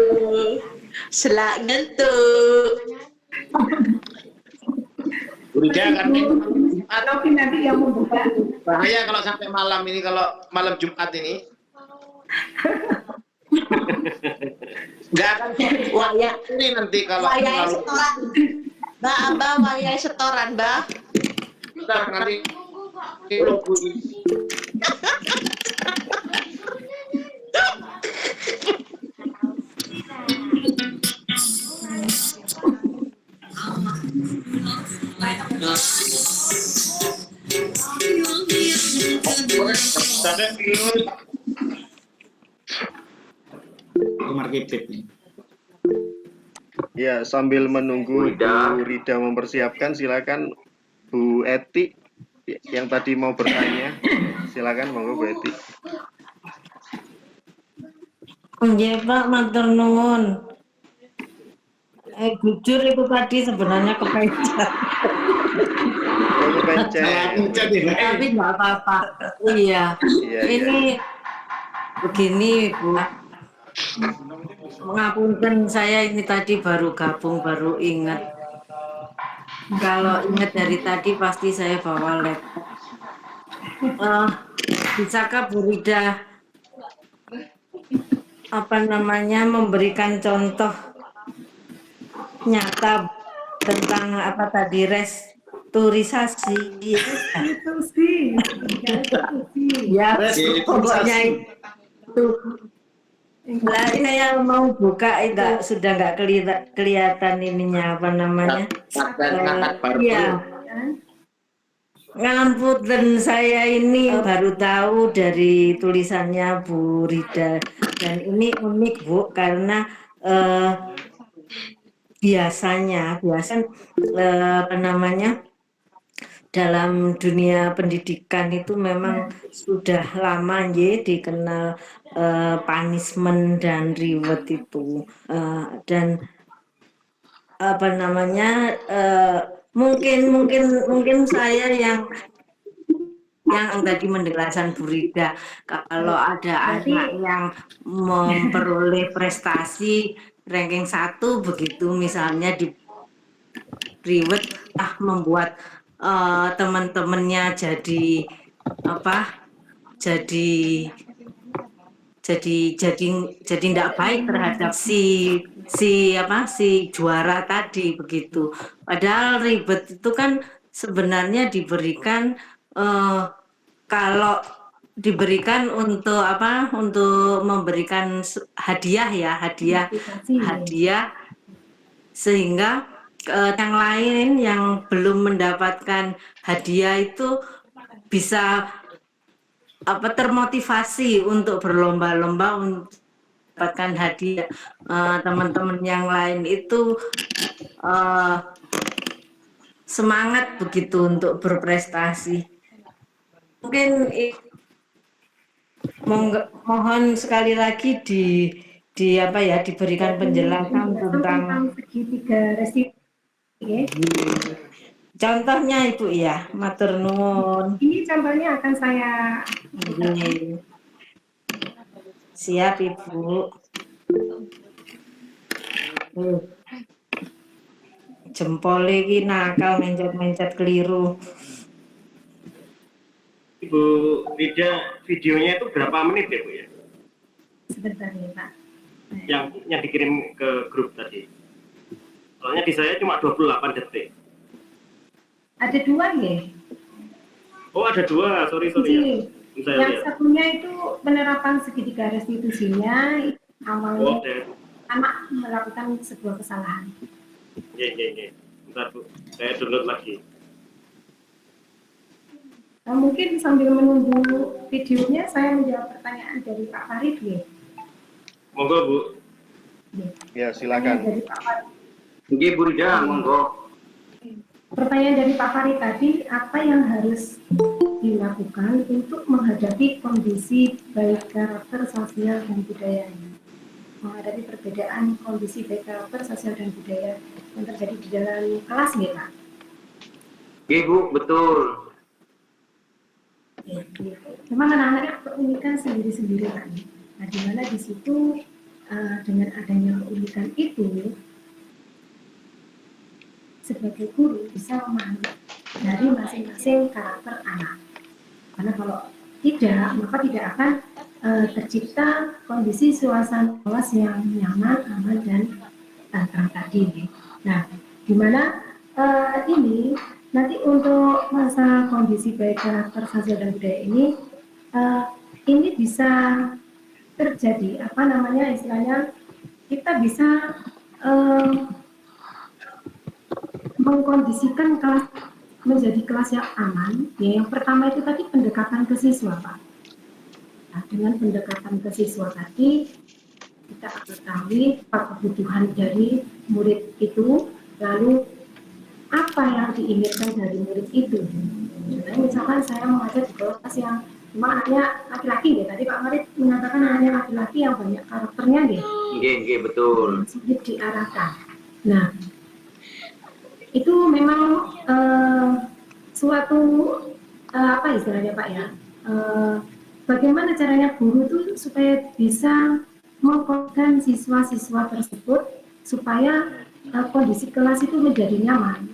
Speaker 9: selak ngentuk.
Speaker 7: Burja kan
Speaker 4: Atau nanti yang membuka.
Speaker 7: bahaya kalau sampai malam ini, kalau malam Jumat ini. Nggak akan
Speaker 9: Waya,
Speaker 7: ini nanti kalau
Speaker 9: wayai setoran. Mbak Abah, wayai setoran, Mbak.
Speaker 7: ntar nanti logo ini.
Speaker 2: Umar Kipit nih.
Speaker 1: Ya, sambil menunggu
Speaker 6: Rida.
Speaker 1: Bu Rida mempersiapkan, silakan Bu Eti yang tadi mau bertanya. Silakan, monggo Bu Eti.
Speaker 3: Nggih, Pak, matur nuwun. Jujur itu tadi sebenarnya kepencet,
Speaker 1: Oh, pencet.
Speaker 3: tapi nggak apa-apa. Iya,
Speaker 1: Iya,
Speaker 3: ini begini, Bu. Mengapunten, saya ini tadi baru gabung, baru ingat. Kalau ingat dari tadi pasti saya bawa laptop. Bisakah Bu Rida memberikan contoh nyata tentang apa tadi restrukturisasi?
Speaker 4: Itu sih.
Speaker 3: Ya,
Speaker 2: Restrukturisasi.
Speaker 3: pokoknya itu. Lah, saya mau buka, sudah nggak kelihatan ininya apa namanya?
Speaker 7: Ngangkat barbel.
Speaker 3: Iya, Ngapunten, saya ini baru tahu dari tulisannya Bu Rida dan ini unik Bu karena biasanya apa namanya dalam dunia pendidikan itu memang sudah lama ya dikenal punishment dan reward itu. Dan apa namanya mungkin saya yang tadi mendengarkan Bu Rida, kalau ada anak yang memperoleh prestasi ranking 1 begitu misalnya di reward membuat teman-temannya jadi apa jadi tidak baik terhadap si juara tadi begitu. Padahal ribet itu kan sebenarnya diberikan kalau diberikan untuk untuk memberikan hadiah ya, hadiah sehingga yang lain yang belum mendapatkan hadiah itu bisa termotivasi untuk berlomba-lomba untuk mendapatkan hadiah. Teman-teman yang lain itu semangat begitu untuk berprestasi. Mungkin mohon sekali lagi diberikan penjelasan tentang
Speaker 4: segitiga resiko.
Speaker 3: Contohnya Ibu ya, matur nuwun.
Speaker 4: Ini contohnya akan saya
Speaker 3: siap Ibu. Jempol iki nakal mencet-mencet keliru.
Speaker 5: Ibu Rida, videonya itu berapa menit ya Bu ya?
Speaker 4: Sebentar ya Pak.
Speaker 5: Yang dikirim ke grup tadi. Soalnya di saya cuma 28 detik.
Speaker 4: Ada 2 ya?
Speaker 5: Oh ada 2, sorry ya.
Speaker 4: Yang satunya itu penerapan segitiga restitusinya awalnya anak melakukan sebuah kesalahan.
Speaker 5: Iya. Bentar Bu, saya download lagi.
Speaker 4: Nah, mungkin sambil menunggu videonya saya menjawab pertanyaan dari Pak Farid ya.
Speaker 5: Monggo Bu.
Speaker 1: Ya silakan.
Speaker 4: Dari Pak Farid.
Speaker 6: Nggih Bu Rida, monggo.
Speaker 4: Pertanyaan dari Pak Farid tadi, apa yang harus dilakukan untuk menghadapi kondisi baik karakter sosial dan budaya, menghadapi perbedaan kondisi baik karakter sosial dan budaya yang terjadi di dalam kelas ya Pak?
Speaker 6: Nggih Bu, betul.
Speaker 4: Memang anak-anaknya keunikan sendiri-sendiri kan. Nah, di mana di situ dengan adanya keunikan itu, sebagai guru bisa memahami dari masing-masing karakter anak. Karena kalau tidak, maka tidak akan tercipta kondisi suasana kelas yang nyaman, aman, dan tentram tadi. Nah, di mana ini nanti untuk masa kondisi baik karakter sosial dan budaya ini bisa terjadi istilahnya kita bisa mengkondisikan kelas menjadi kelas yang aman. Ya, yang pertama itu tadi pendekatan ke siswa Pak. Nah, dengan pendekatan ke siswa tadi kita ketahui kebutuhan dari murid itu, lalu apa yang diinginkan dari murid itu. Nah, misalkan saya mengajar di kelas yang cuma anaknya laki-laki ya, tadi Pak Farid mengatakan anaknya laki-laki yang banyak karakternya ya.
Speaker 6: Nggih, betul.
Speaker 4: Sulit diarahkan. Nah, itu memang suatu apa istilahnya Pak ya, bagaimana caranya guru itu supaya bisa mengkoordinasikan siswa-siswa tersebut supaya kondisi kelas itu menjadi nyaman.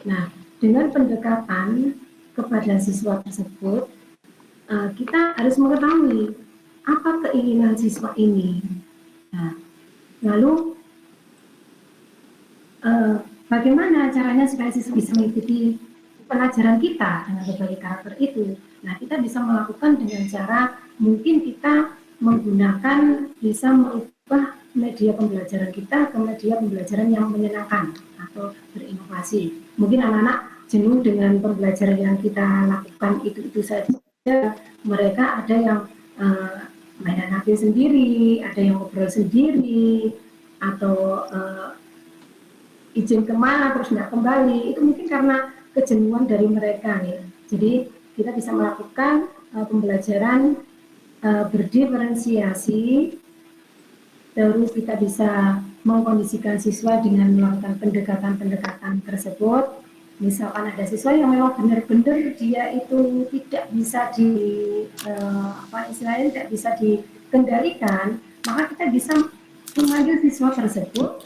Speaker 4: Nah, dengan pendekatan kepada siswa tersebut, kita harus mengetahui apa keinginan siswa ini. Nah, lalu bagaimana caranya supaya siswa bisa mengikuti pelajaran kita dengan berbagai karakter itu. Nah, kita bisa melakukan dengan cara mungkin kita bisa mengubah media pembelajaran kita ke media pembelajaran yang menyenangkan atau berinovasi. Mungkin anak-anak jenuh dengan pembelajaran yang kita lakukan itu saja, mereka ada yang mainan HP sendiri, ada yang ngobrol sendiri, atau izin kemana terus nggak kembali, itu mungkin karena kejenuhan dari mereka ya. Jadi kita bisa melakukan pembelajaran berdiferensiasi, terus kita bisa mengkondisikan siswa dengan melakukan pendekatan-pendekatan tersebut. Misalkan ada siswa yang memang benar-benar dia itu tidak bisa istilahnya tidak bisa dikendalikan, maka kita bisa memanggil siswa tersebut,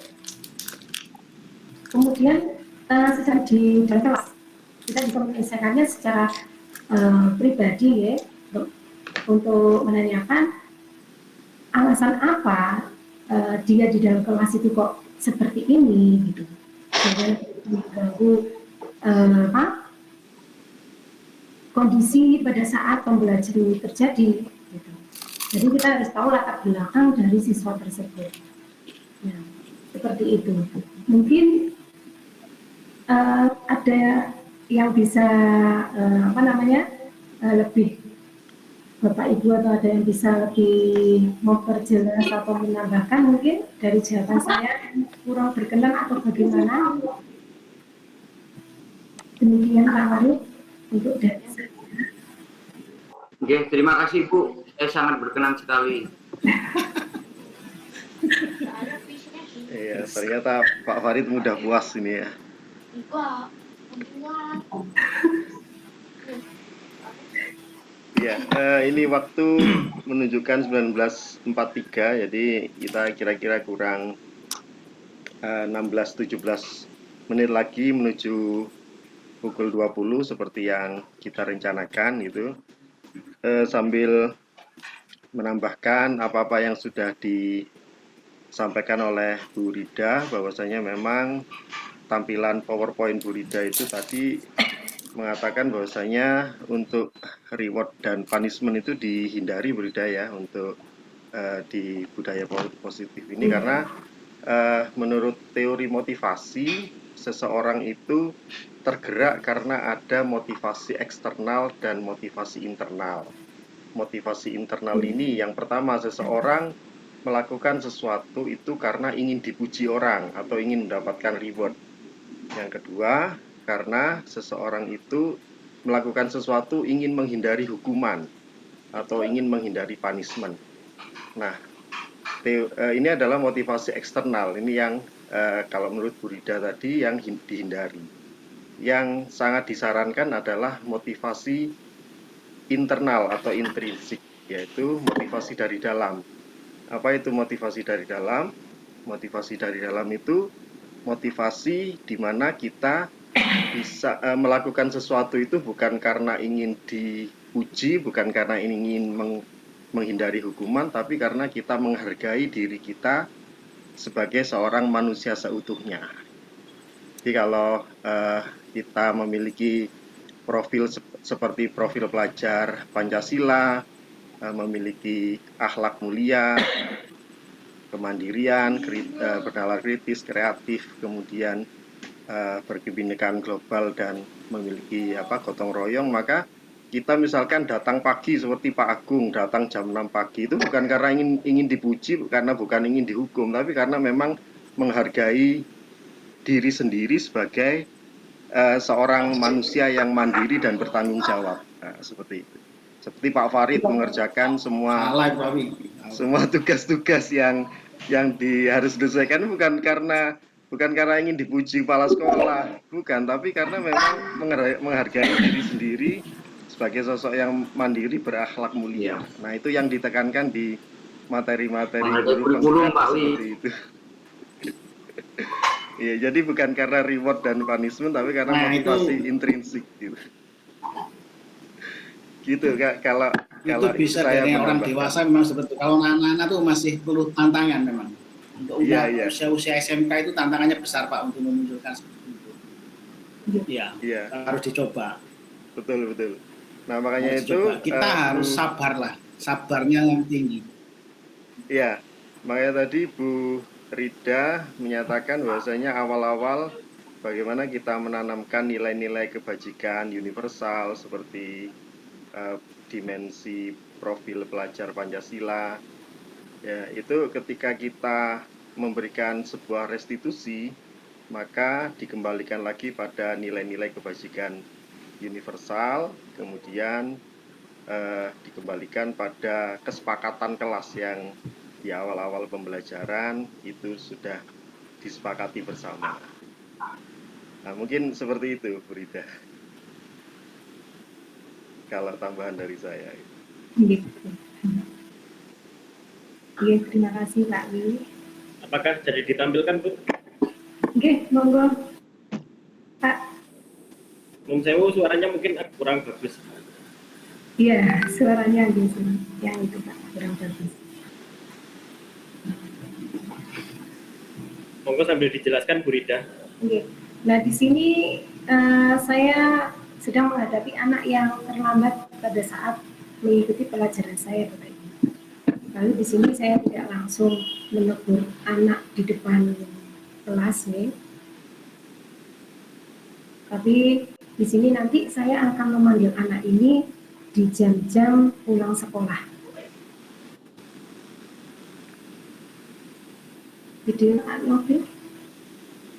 Speaker 4: kemudian secara di dalam kelas kita bisa menyelesaikannya secara pribadi ya, untuk menanyakan alasan apa dia di dalam kelas itu kok seperti ini gitu, jangan mengganggu kondisi pada saat pembelajaran terjadi gitu. Jadi kita harus tahu latar belakang dari siswa tersebut. Nah, seperti itu. Mungkin ada yang bisa lebih Bapak Ibu atau ada yang bisa lebih memperjelas atau menambahkan mungkin dari jawaban saya kurang berkenan atau bagaimana? Demikian Pak Wali untuk dari saya.
Speaker 6: Oke, terima kasih Bu. Saya sangat berkenan sekali.
Speaker 1: Iya, ternyata Pak Farid mudah puas ini ya. Ya, ini waktu menunjukkan 19.43, jadi kita kira-kira kurang 16-17 menit lagi menuju pukul 20 seperti yang kita rencanakan gitu. Sambil menambahkan apa-apa yang sudah disampaikan oleh Bu Rida, bahwasanya memang tampilan PowerPoint Bu Rida itu tadi mengatakan bahwasanya untuk reward dan punishment itu dihindari Bu Rida ya, untuk di budaya positif ini, karena menurut teori motivasi, seseorang itu tergerak karena ada motivasi eksternal dan motivasi internal. Motivasi internal ini yang pertama, seseorang melakukan sesuatu itu karena ingin dipuji orang atau ingin mendapatkan reward. Yang kedua, karena seseorang itu melakukan sesuatu ingin menghindari hukuman atau ingin menghindari punishment. Nah, ini adalah motivasi eksternal. Ini yang kalau menurut Bu Rida tadi yang dihindari. Yang sangat disarankan adalah motivasi internal atau intrinsik, yaitu motivasi dari dalam. Apa itu motivasi dari dalam? Motivasi dari dalam itu motivasi di mana kita bisa melakukan sesuatu itu bukan karena ingin dipuji, bukan karena ingin menghindari hukuman, tapi karena kita menghargai diri kita sebagai seorang manusia seutuhnya. Jadi kalau kita memiliki profil seperti profil pelajar Pancasila, memiliki akhlak mulia, kemandirian, bernalar kritis, kreatif, kemudian berkebinekaan global dan memiliki gotong royong, maka kita misalkan datang pagi seperti Pak Agung, datang jam 6 pagi itu bukan karena ingin dipuji, karena bukan ingin dihukum, tapi karena memang menghargai diri sendiri sebagai seorang manusia yang mandiri dan bertanggung jawab. Nah, seperti itu. Seperti Pak Farid mengerjakan semua tugas-tugas yang harus diselesaikan bukan karena ingin dipuji kepala sekolah, bukan, tapi karena memang menghargai diri sendiri sebagai sosok yang mandiri, berakhlak mulia. Nah, itu yang ditekankan di materi-materi guru seperti itu. Iya, jadi bukan karena reward dan punishment, tapi karena motivasi intrinsik gitu. Gitu Kak, kalau
Speaker 2: itu bisa dari orang dewasa memang sebetulnya. Kalau anak-anak tuh masih perlu tantangan memang. Untuk usia SMK itu tantangannya besar Pak untuk memunculkan seperti itu. Iya. Harus dicoba.
Speaker 1: Betul. Nah, makanya itu
Speaker 2: kita harus sabar lah, sabarnya yang tinggi.
Speaker 1: Iya, makanya tadi Bu Rida menyatakan bahwasanya awal-awal bagaimana kita menanamkan nilai-nilai kebajikan universal seperti dimensi profil pelajar Pancasila. Ya, itu ketika kita memberikan sebuah restitusi, maka dikembalikan lagi pada nilai-nilai kebajikan universal, kemudian dikembalikan pada kesepakatan kelas yang di awal-awal pembelajaran itu sudah disepakati bersama. Nah, mungkin seperti itu, Bu Rida. Kalau tambahan dari saya.
Speaker 4: Gitu. Iya, terima kasih Pak Wi.
Speaker 5: Apakah jadi ditampilkan, Bu?
Speaker 4: Oke, monggo. Pak.
Speaker 5: Nun sewu suaranya mungkin kurang bagus.
Speaker 4: Iya, suaranya gitu. Yang itu Pak, kurang bagus.
Speaker 5: Monggo sambil dijelaskan, Bu Rida.
Speaker 4: Oke. Nah, di sini saya sedang menghadapi anak yang terlambat pada saat mengikuti pelajaran saya, Bapak Ibu. Lalu di sini saya tidak langsung menegur anak di depan kelas, nih. Tapi di sini nanti saya akan memanggil anak ini di jam-jam pulang sekolah. Video mobil?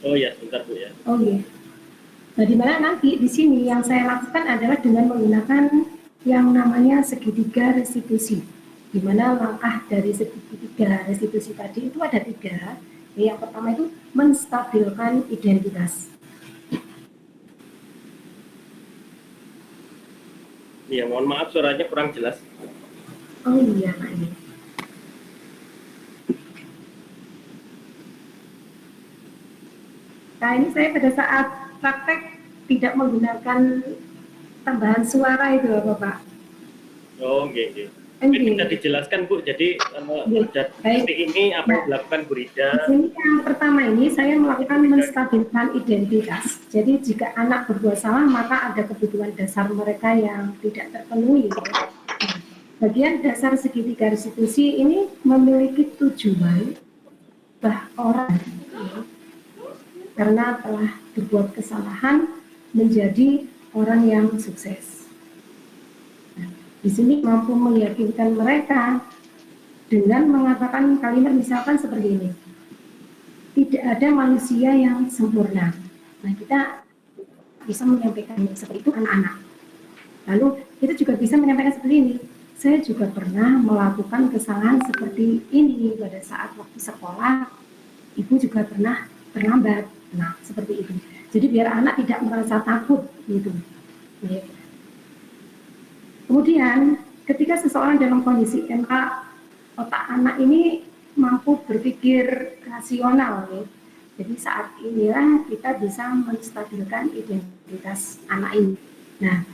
Speaker 5: Oh ya, sebentar Bu ya.
Speaker 4: Oh iya. Nah, di mana nanti di sini yang saya lakukan adalah dengan menggunakan yang namanya segitiga restitusi. Di mana langkah dari segitiga restitusi tadi itu ada 3. Yang pertama itu menstabilkan identitas.
Speaker 5: Iya, mohon maaf suaranya kurang jelas.
Speaker 4: Oh iya, Pak. Nah, ini saya pada saat praktek tidak menggunakan tambahan suara itu, Bapak.
Speaker 5: Oh, oke. Mungkin bisa dijelaskan, Bu. Jadi, seperti ini apa yang dilakukan Bu Rida?
Speaker 4: Di sini yang pertama ini saya melakukan menstabilkan identitas. Jadi, jika anak berbuat salah, maka ada kebutuhan dasar mereka yang tidak terpenuhi. Bagian dasar segitiga restitusi ini memiliki tujuan orang karena telah berbuat kesalahan menjadi orang yang sukses. Nah, di sini mampu meyakinkan mereka dengan mengatakan kalimat misalkan seperti ini. Tidak ada manusia yang sempurna. Nah, kita bisa menyampaikan seperti itu anak-anak. Lalu kita juga bisa menyampaikan seperti ini. Saya juga pernah melakukan kesalahan seperti ini pada saat waktu sekolah. Ibu juga pernah terlambat. Nah, seperti itu. Jadi biar anak tidak merasa takut gitu. Kemudian ketika seseorang dalam kondisi MK, otak anak ini mampu berpikir rasional. Jadi saat inilah kita bisa menstabilkan identitas anak ini. Nah,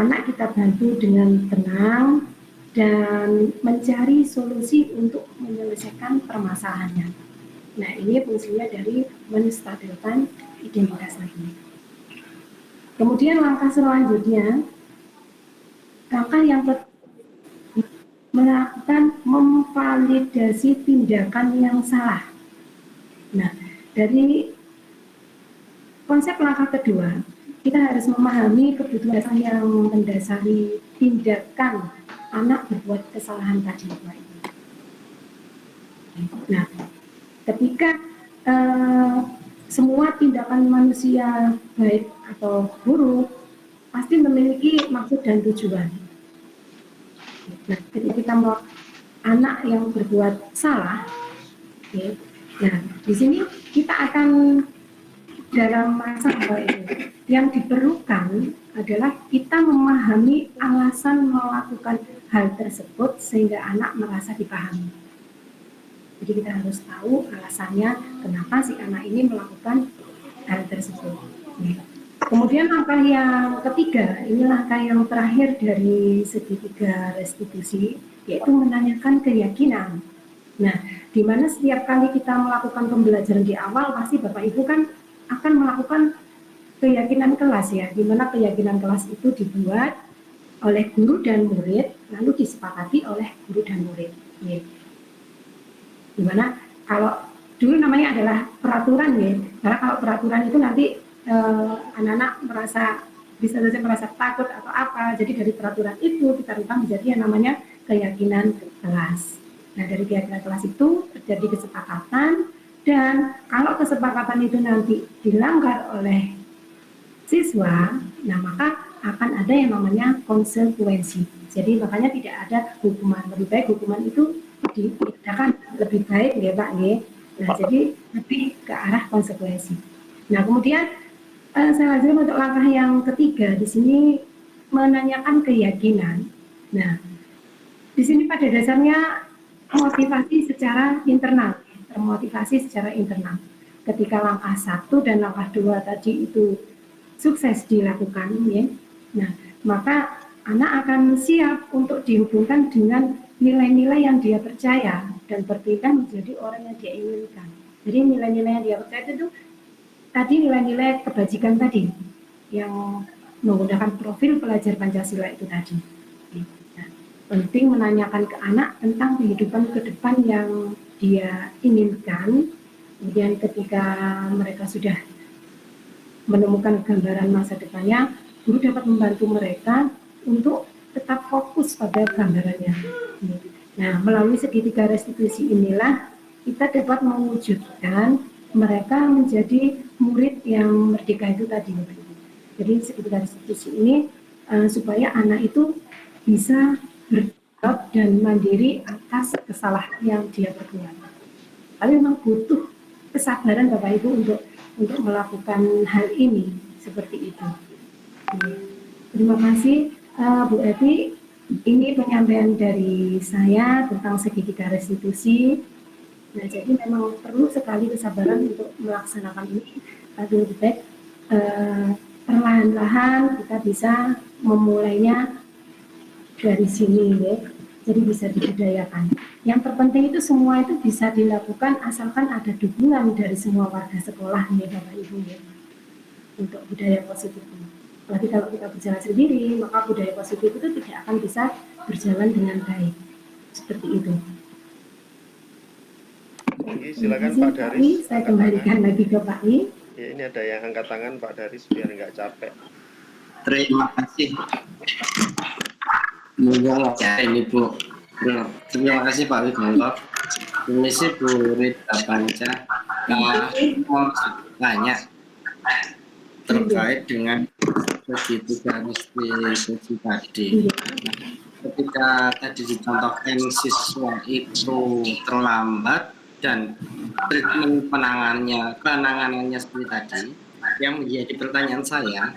Speaker 4: anak kita bantu dengan tenang dan mencari solusi untuk menyelesaikan permasalahannya. Nah, ini fungsinya dari menstabilkan identitas lagi. Kemudian langkah selanjutnya, langkah yang melakukan memvalidasi tindakan yang salah. Nah, dari konsep langkah kedua, kita harus memahami kebutuhan yang mendasari tindakan anak berbuat kesalahan tadi. Nah, ketika semua tindakan manusia baik atau buruk pasti memiliki maksud dan tujuan. Nah, ketika kita mau anak yang berbuat salah, nah di sini kita akan dalam masa ini yang diperlukan adalah kita memahami alasan melakukan hal tersebut sehingga anak merasa dipahami. Jadi kita harus tahu alasannya kenapa si anak ini melakukan hal tersebut. Kemudian langkah yang ketiga, ini langkah yang terakhir dari segitiga restitusi, yaitu menanyakan keyakinan. Nah, di mana setiap kali kita melakukan pembelajaran di awal, pasti Bapak Ibu kan akan melakukan keyakinan kelas ya, di mana keyakinan kelas itu dibuat oleh guru dan murid, lalu disepakati oleh guru dan murid. Dimana kalau dulu namanya adalah peraturan ya, karena kalau peraturan itu nanti anak-anak merasa bisa saja merasa takut atau apa, jadi dari peraturan itu kita rubah menjadi yang namanya keyakinan kelas. Nah dari keyakinan kelas itu terjadi kesepakatan, dan kalau kesepakatan itu nanti dilanggar oleh siswa, nah maka akan ada yang namanya konsekuensi. Jadi makanya tidak ada hukuman, lebih baik hukuman itu diadakan lebih baik ya Pak ya. Nah jadi lebih ke arah konsekuensi. Nah kemudian saya lanjutkan untuk langkah yang ketiga di sini menanyakan keyakinan. Nah di sini pada dasarnya motivasi secara internal, termotivasi secara internal. Ketika langkah 1 dan langkah 2 tadi itu sukses dilakukan ya. Nah, maka anak akan siap untuk dihubungkan dengan nilai-nilai yang dia percaya dan berpindah menjadi orang yang dia inginkan. Jadi nilai-nilai yang dia percaya itu tadi nilai-nilai kebajikan tadi yang menggunakan profil pelajar Pancasila itu tadi. Nah, penting menanyakan ke anak tentang kehidupan ke depan yang dia inginkan. Kemudian ketika mereka sudah menemukan gambaran masa depannya, guru dapat membantu mereka untuk tetap fokus pada gambarannya. Nah, melalui segitiga restitusi inilah kita dapat mewujudkan mereka menjadi murid yang merdeka itu tadi. Jadi segitiga restitusi ini supaya anak itu bisa bertanggung dan mandiri atas kesalahan yang dia perbuat. Tapi memang butuh kesabaran Bapak Ibu untuk melakukan hal ini seperti itu. Terima kasih Bu Evi. Ini penyampaian dari saya tentang segitiga restitusi. Nah, jadi memang perlu sekali kesabaran untuk melaksanakan ini. Tapi lebih baik perlahan-lahan kita bisa memulainya dari sini ya. Jadi bisa dibudayakan. Yang terpenting itu semua itu bisa dilakukan asalkan ada dukungan dari semua warga sekolah ya Bapak Ibu ya, untuk budaya positif ini. Tapi kalau kita berjalan sendiri, maka budaya positif itu tidak akan bisa berjalan dengan baik. Seperti itu.
Speaker 1: Oke, silakan Pak Daris.
Speaker 4: Saya kembalikan lagi ke Pak I.
Speaker 1: Ya, ini ada yang angkat tangan Pak Daris biar nggak capek.
Speaker 10: Terima kasih. Semoga lancar ini Bu. Terima kasih Pak Widodo. Ini sih Bu Rita Panca. Mau tanya terkait dengan segitiga restitusi tadi. Ketika tadi dicontohkan siswa itu terlambat dan treatment penanganannya seperti tadi, yang menjadi pertanyaan saya,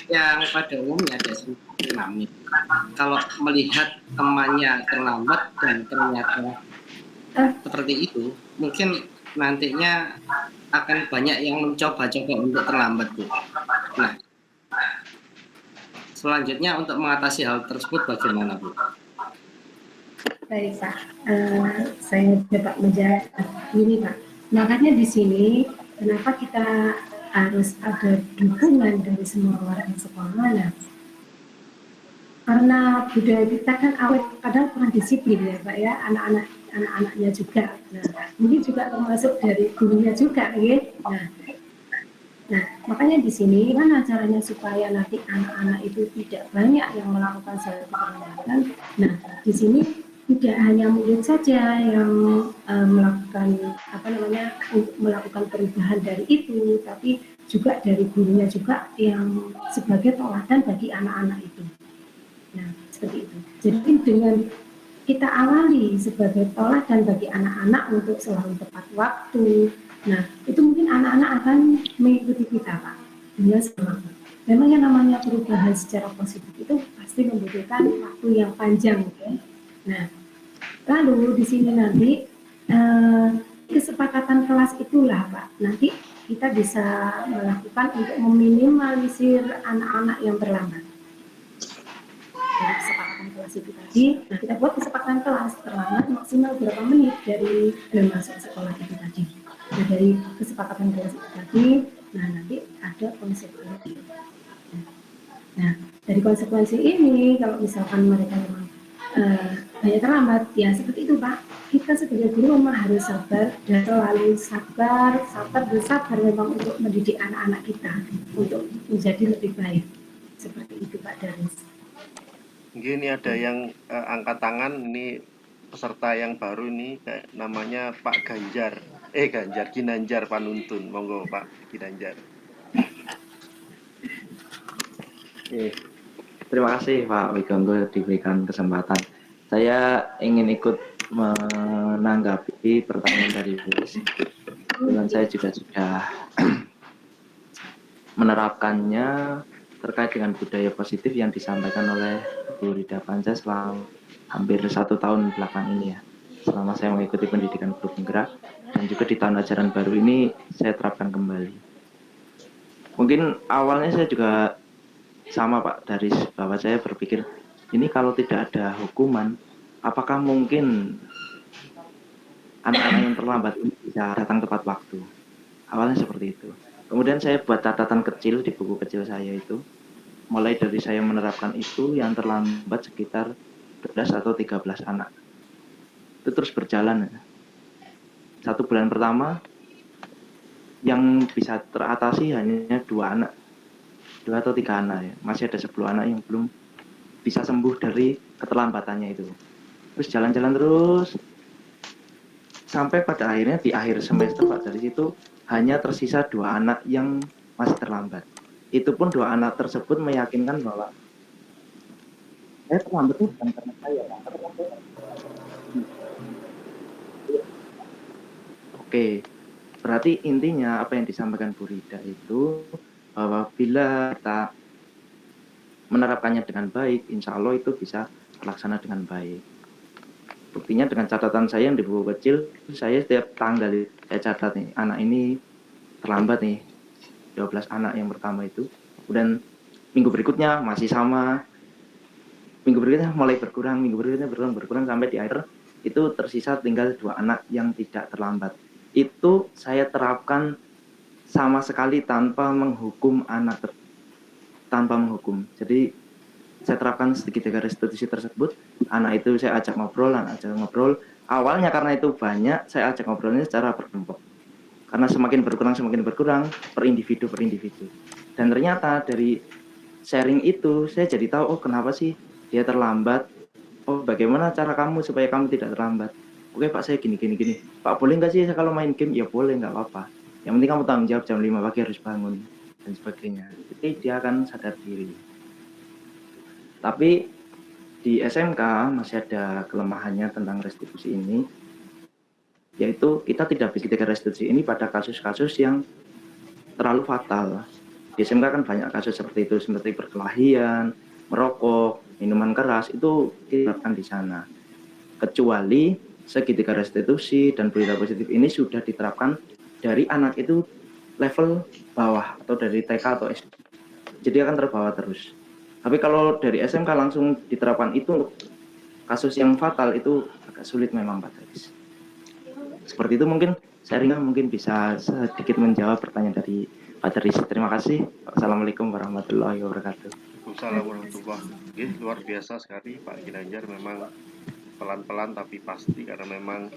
Speaker 10: yang pada umumnya ada dinamis. Kalau melihat temannya terlambat dan ternyata seperti itu, mungkin nantinya akan banyak yang mencoba-coba untuk terlambat, Bu. Nah, selanjutnya untuk mengatasi hal tersebut bagaimana, Bu?
Speaker 4: Baik Pak, saya coba menjawab ini Pak. Makanya di sini kenapa kita harus ada dukungan dari semua warga sekolah? Nah, karena budaya kita kan awet kadang kurang disiplin ya Pak ya, anak-anaknya juga. Nah, mungkin juga termasuk dari gurunya juga ya. Nah, makanya di sini gimana caranya supaya nanti anak-anak itu tidak banyak yang melakukan suatu perbuatan. Nah, di sini tidak hanya murid saja yang melakukan untuk melakukan perubahan dari itu, tapi juga dari gurunya juga yang sebagai teladan bagi anak-anak itu. Nah, seperti itu. Jadi dengan kita awali sebagai teladan bagi anak-anak untuk selalu tepat waktu. Nah, itu mungkin anak-anak akan mengikuti kita, Pak. Dengan semangat. Memang yang namanya perubahan secara positif itu pasti membutuhkan waktu yang panjang, ya. Nah, lalu di sini nanti kesepakatan kelas itulah, Pak. Nanti kita bisa melakukan untuk meminimalisir anak-anak yang terlambat. Dari kesepakatan kelas itu tadi, nah kita buat kesepakatan kelas terlambat maksimal berapa menit dari masuk sekolah itu tadi. Nah, dari kesepakatan kelas itu tadi, nah nanti ada konsekuensi. Nah, dari konsekuensi ini, kalau misalkan mereka memang banyak terlambat. Ya seperti itu Pak. Kita sebagai guru memang harus sabar dan selalu sabar memang untuk mendidik anak-anak kita untuk menjadi lebih baik. Seperti itu Pak Daris.
Speaker 1: Mungkin ini ada yang angkat tangan, ini peserta yang baru ini kayak namanya Pak Ganjar. Ginanjar Panuntun. Monggo Pak Ginanjar.
Speaker 11: Terima kasih Pak Wigongo diberikan kesempatan. Saya ingin ikut menanggapi pertanyaan dari Bu. Dan saya juga sudah menerapkannya terkait dengan budaya positif yang disampaikan oleh Bu Rida Panca selama hampir 1 tahun belakang ini ya. Selama saya mengikuti pendidikan guru penggerak dan juga di tahun ajaran baru ini saya terapkan kembali. Mungkin awalnya saya juga sama Pak Daris, bahwa saya berpikir ini kalau tidak ada hukuman, apakah mungkin anak-anak yang terlambat bisa datang tepat waktu? Awalnya seperti itu. Kemudian saya buat catatan kecil di buku kecil saya itu, mulai dari saya menerapkan itu yang terlambat sekitar 12 atau 13 anak. Itu terus berjalan. 1 bulan pertama yang bisa teratasi hanya 2 anak. 2 atau 3 anak ya. Masih ada 10 anak yang belum bisa sembuh dari keterlambatannya itu. Terus jalan-jalan terus sampai pada akhirnya di akhir semester Pak, dari situ hanya tersisa 2 anak yang masih terlambat. Itu pun 2 anak tersebut meyakinkan bahwa saya terlambat itu bukan karena saya. Oke, berarti intinya apa yang disampaikan Bu Rida itu bahwa bila kita menerapkannya dengan baik, insya Allah itu bisa terlaksana dengan baik. Buktinya dengan catatan saya yang di buku kecil, saya setiap tanggal saya catat nih, anak ini terlambat nih, 12 anak yang pertama itu. Kemudian minggu berikutnya masih sama, minggu berikutnya mulai berkurang, minggu berikutnya berkurang sampai di akhir itu tersisa tinggal 2 anak yang tidak terlambat. Itu saya terapkan sama sekali tanpa menghukum anak, tanpa menghukum. Jadi saya terapkan segitiga restitusi tersebut. Anak itu saya ajak ngobrol. Awalnya karena itu banyak, saya ajak ngobrolnya secara berkelompok. Karena semakin berkurang per individu. Dan ternyata dari sharing itu saya jadi tahu, oh kenapa sih dia terlambat. Oh bagaimana cara kamu supaya kamu tidak terlambat. Oke Pak, saya gini. Pak boleh nggak sih saya kalau main game? Ya boleh, nggak apa-apa. Yang penting kamu tanggung jawab jam 5 pagi harus bangun dan sebagainya. Jadi dia akan sadar diri. Tapi di SMK masih ada kelemahannya tentang restitusi ini, yaitu kita tidak bisa restitusi ini pada kasus-kasus yang terlalu fatal. Di SMK kan banyak kasus seperti itu, seperti perkelahian, merokok, minuman keras, itu diterapkan di sana. Kecuali segitiga restitusi dan berita positif ini sudah diterapkan dari anak itu level bawah atau dari TK atau SD. Jadi akan terbawa terus. Tapi kalau dari SMK langsung diterapkan itu kasus yang fatal itu agak sulit memang Pak Daris. Seperti itu mungkin sharingnya mungkin bisa sedikit menjawab pertanyaan dari Pak Daris. Terima kasih. Assalamualaikum warahmatullahi wabarakatuh.
Speaker 1: Waalaikumsalam warahmatullahi wabarakatuh. Luar biasa sekali Pak Ginanjar, memang pelan-pelan tapi pasti, karena memang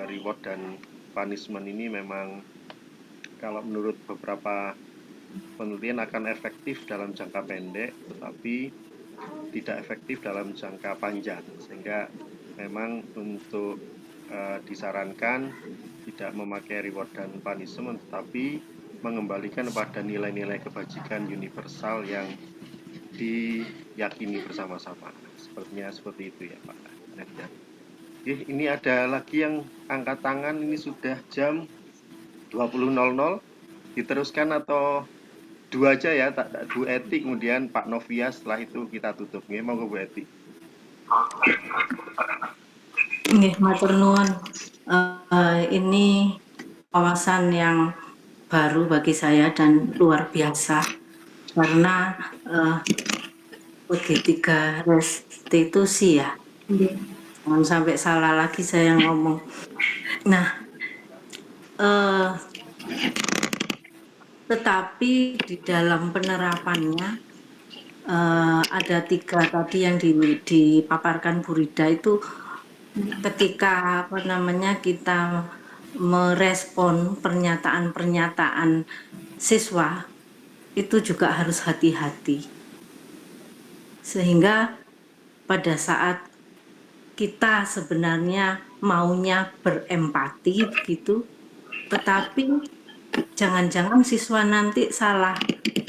Speaker 1: reward dan punishment ini memang kalau menurut beberapa penelitian akan efektif dalam jangka pendek, tetapi tidak efektif dalam jangka panjang, sehingga memang untuk disarankan tidak memakai reward dan punishment, tetapi mengembalikan pada nilai-nilai kebajikan universal yang diyakini bersama-sama. Sepertinya seperti itu ya Pak. Ini ada lagi yang angkat tangan, ini sudah jam 20.00. Diteruskan atau 2 aja ya, Bu Eti, kemudian Pak Novia, setelah itu kita tutup. Monggo Bu Eti.
Speaker 3: Nggih, matur nuwun. Ini wawasan yang baru bagi saya dan luar biasa, karena segitiga restitusi ya. Jangan sampai salah lagi saya ngomong. Nah, tetapi di dalam penerapannya ada 3 tadi yang dipaparkan Bu Rida itu ketika kita merespon pernyataan-pernyataan siswa itu juga harus hati-hati, sehingga pada saat kita sebenarnya maunya berempati begitu, tetapi jangan-jangan siswa nanti salah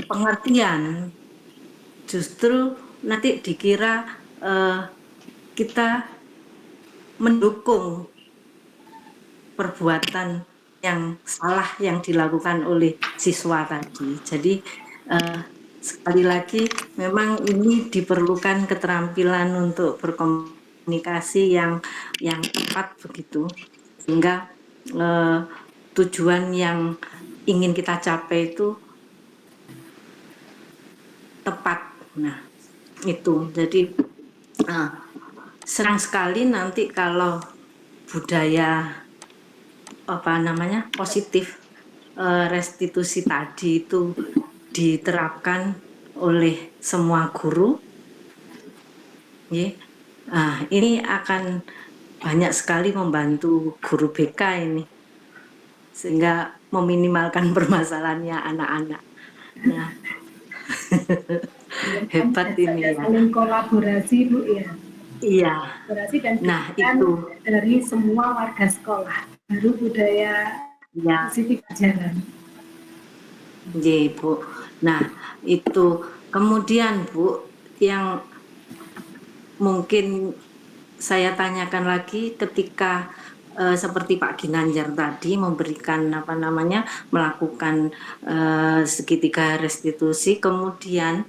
Speaker 3: pengertian, justru nanti dikira kita mendukung perbuatan yang salah yang dilakukan oleh siswa tadi. Jadi sekali lagi memang ini diperlukan keterampilan untuk berkomunikasi yang tepat begitu, sehingga tujuan yang ingin kita capai itu tepat. Nah, itu jadi senang sekali nanti kalau budaya positif restitusi tadi itu diterapkan oleh semua guru. Ini akan banyak sekali membantu guru BK ini, sehingga meminimalkan permasalahannya anak-anak. Nah, hebat ini ya.
Speaker 4: Saling kolaborasi Bu ya.
Speaker 3: Iya.
Speaker 4: Kolaborasi dan
Speaker 3: itu
Speaker 4: dari semua warga sekolah, baru budaya positif jalan.
Speaker 3: Iya Bu. Nah itu kemudian Bu, yang mungkin saya tanyakan lagi ketika seperti Pak Ginanjar tadi memberikan melakukan segitiga restitusi, kemudian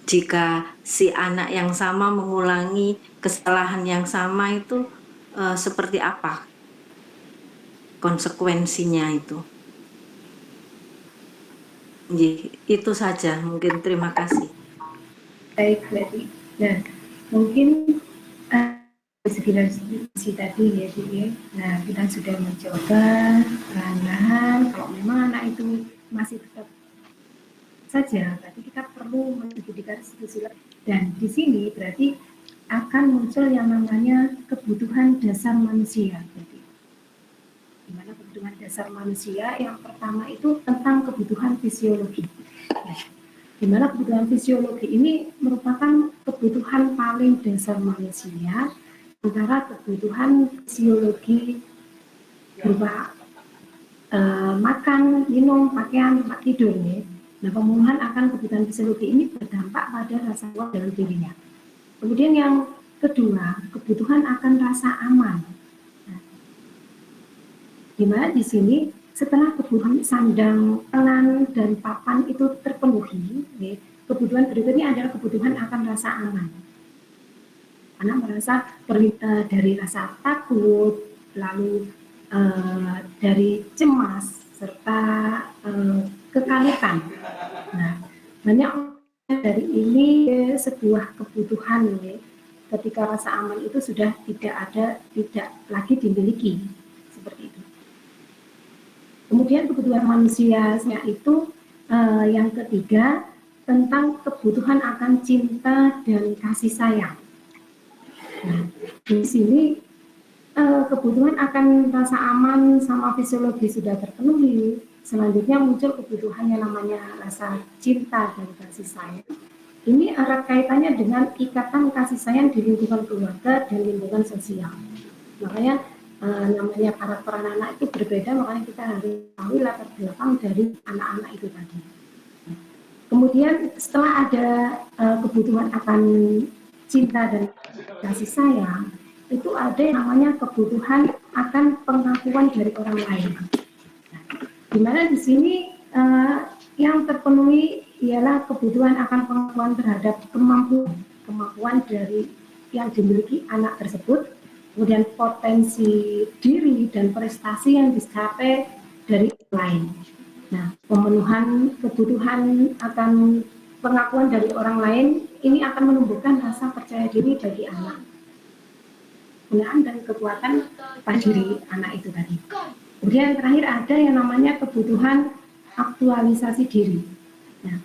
Speaker 3: jika si anak yang sama mengulangi kesalahan yang sama itu seperti apa konsekuensinya itu? Itu saja mungkin, terima kasih.
Speaker 4: Baik, berarti. Nah, mungkin segi restitusi tadi ya Bu ya. Nah, kita sudah mencoba perlahan-lahan. Kalau memang anak itu masih tetap saja, berarti kita perlu menjadikan restitusi. Dan di sini berarti akan muncul yang namanya kebutuhan dasar manusia. Berarti dimana kebutuhan dasar manusia yang pertama itu tentang kebutuhan fisiologi. Nah, dimana kebutuhan fisiologi ini merupakan kebutuhan paling dasar manusia, antara kebutuhan fisiologi berupa makan, minum, pakaian, tempat tidur ya. Nah, pemenuhan akan kebutuhan fisiologi ini berdampak pada rasa puas dalam dirinya. Kemudian yang kedua, kebutuhan akan rasa aman. Nah, di mana di sini setelah kebutuhan sandang, pangan, dan papan itu terpenuhi, ya, kebutuhan berikutnya adalah kebutuhan akan rasa aman. Anak merasa dari rasa takut, lalu dari cemas, serta kekalutan. Nah, banyak dari ini sebuah kebutuhan ya, ketika rasa aman itu sudah tidak lagi dimiliki, seperti itu. Kemudian kebutuhan manusianya itu yang ketiga tentang kebutuhan akan cinta dan kasih sayang. Nah, di sini kebutuhan akan rasa aman sama fisiologi sudah terpenuhi. Selanjutnya muncul kebutuhan yang namanya rasa cinta dan kasih sayang. Ini erat kaitannya dengan ikatan kasih sayang di lingkungan keluarga dan lingkungan sosial. Makanya namanya karakter anak-anak itu berbeda, makanya kita harus tahu latar belakang dari anak-anak itu tadi. Kemudian setelah ada kebutuhan akan cinta dan kasih sayang, itu ada yang namanya kebutuhan akan pengakuan dari orang lain. Nah, di mana di sini yang terpenuhi ialah kebutuhan akan pengakuan terhadap kemampuan dari yang dimiliki anak tersebut, kemudian potensi diri dan prestasi yang dicapai dari orang lain. Nah, pemenuhan kebutuhan akan pengakuan dari orang lain ini akan menumbuhkan rasa percaya diri bagi anak, penggunaan dan kekuatan pada diri anak itu tadi. Kemudian terakhir ada yang namanya kebutuhan aktualisasi diri. Nah,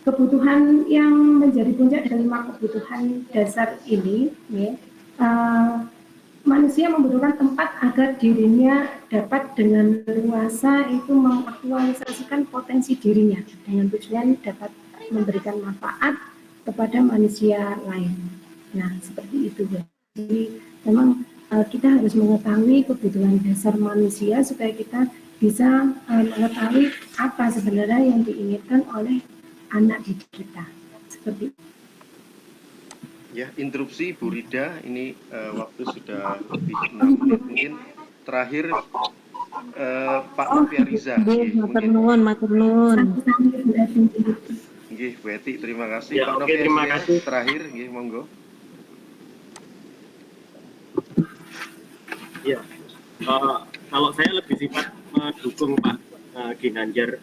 Speaker 4: kebutuhan yang menjadi puncak dari 5 kebutuhan dasar ini, ya, manusia membutuhkan tempat agar dirinya dapat dengan leluasa itu mengaktualisasikan potensi dirinya dengan tujuan dapat memberikan manfaat kepada manusia lain. Nah, seperti itu ya. Jadi memang kita harus mengetahui kebutuhan dasar manusia supaya kita bisa mengetahui apa sebenarnya yang diinginkan oleh anak didik kita. Seperti itu.
Speaker 1: Ya, interupsi Bu Rida, ini waktu sudah lebih 6 menit. Mungkin terakhir Pak Novia Riza.
Speaker 3: Matur nuwun.
Speaker 1: Nggih, Bu Eti, terima kasih.
Speaker 5: Ya,
Speaker 1: Pak
Speaker 5: oke,
Speaker 1: Novia
Speaker 5: terima
Speaker 1: Riza,
Speaker 5: kasih.
Speaker 1: terakhir, nggih, monggo.
Speaker 5: Ya, kalau saya lebih sifat mendukung Pak Ginanjar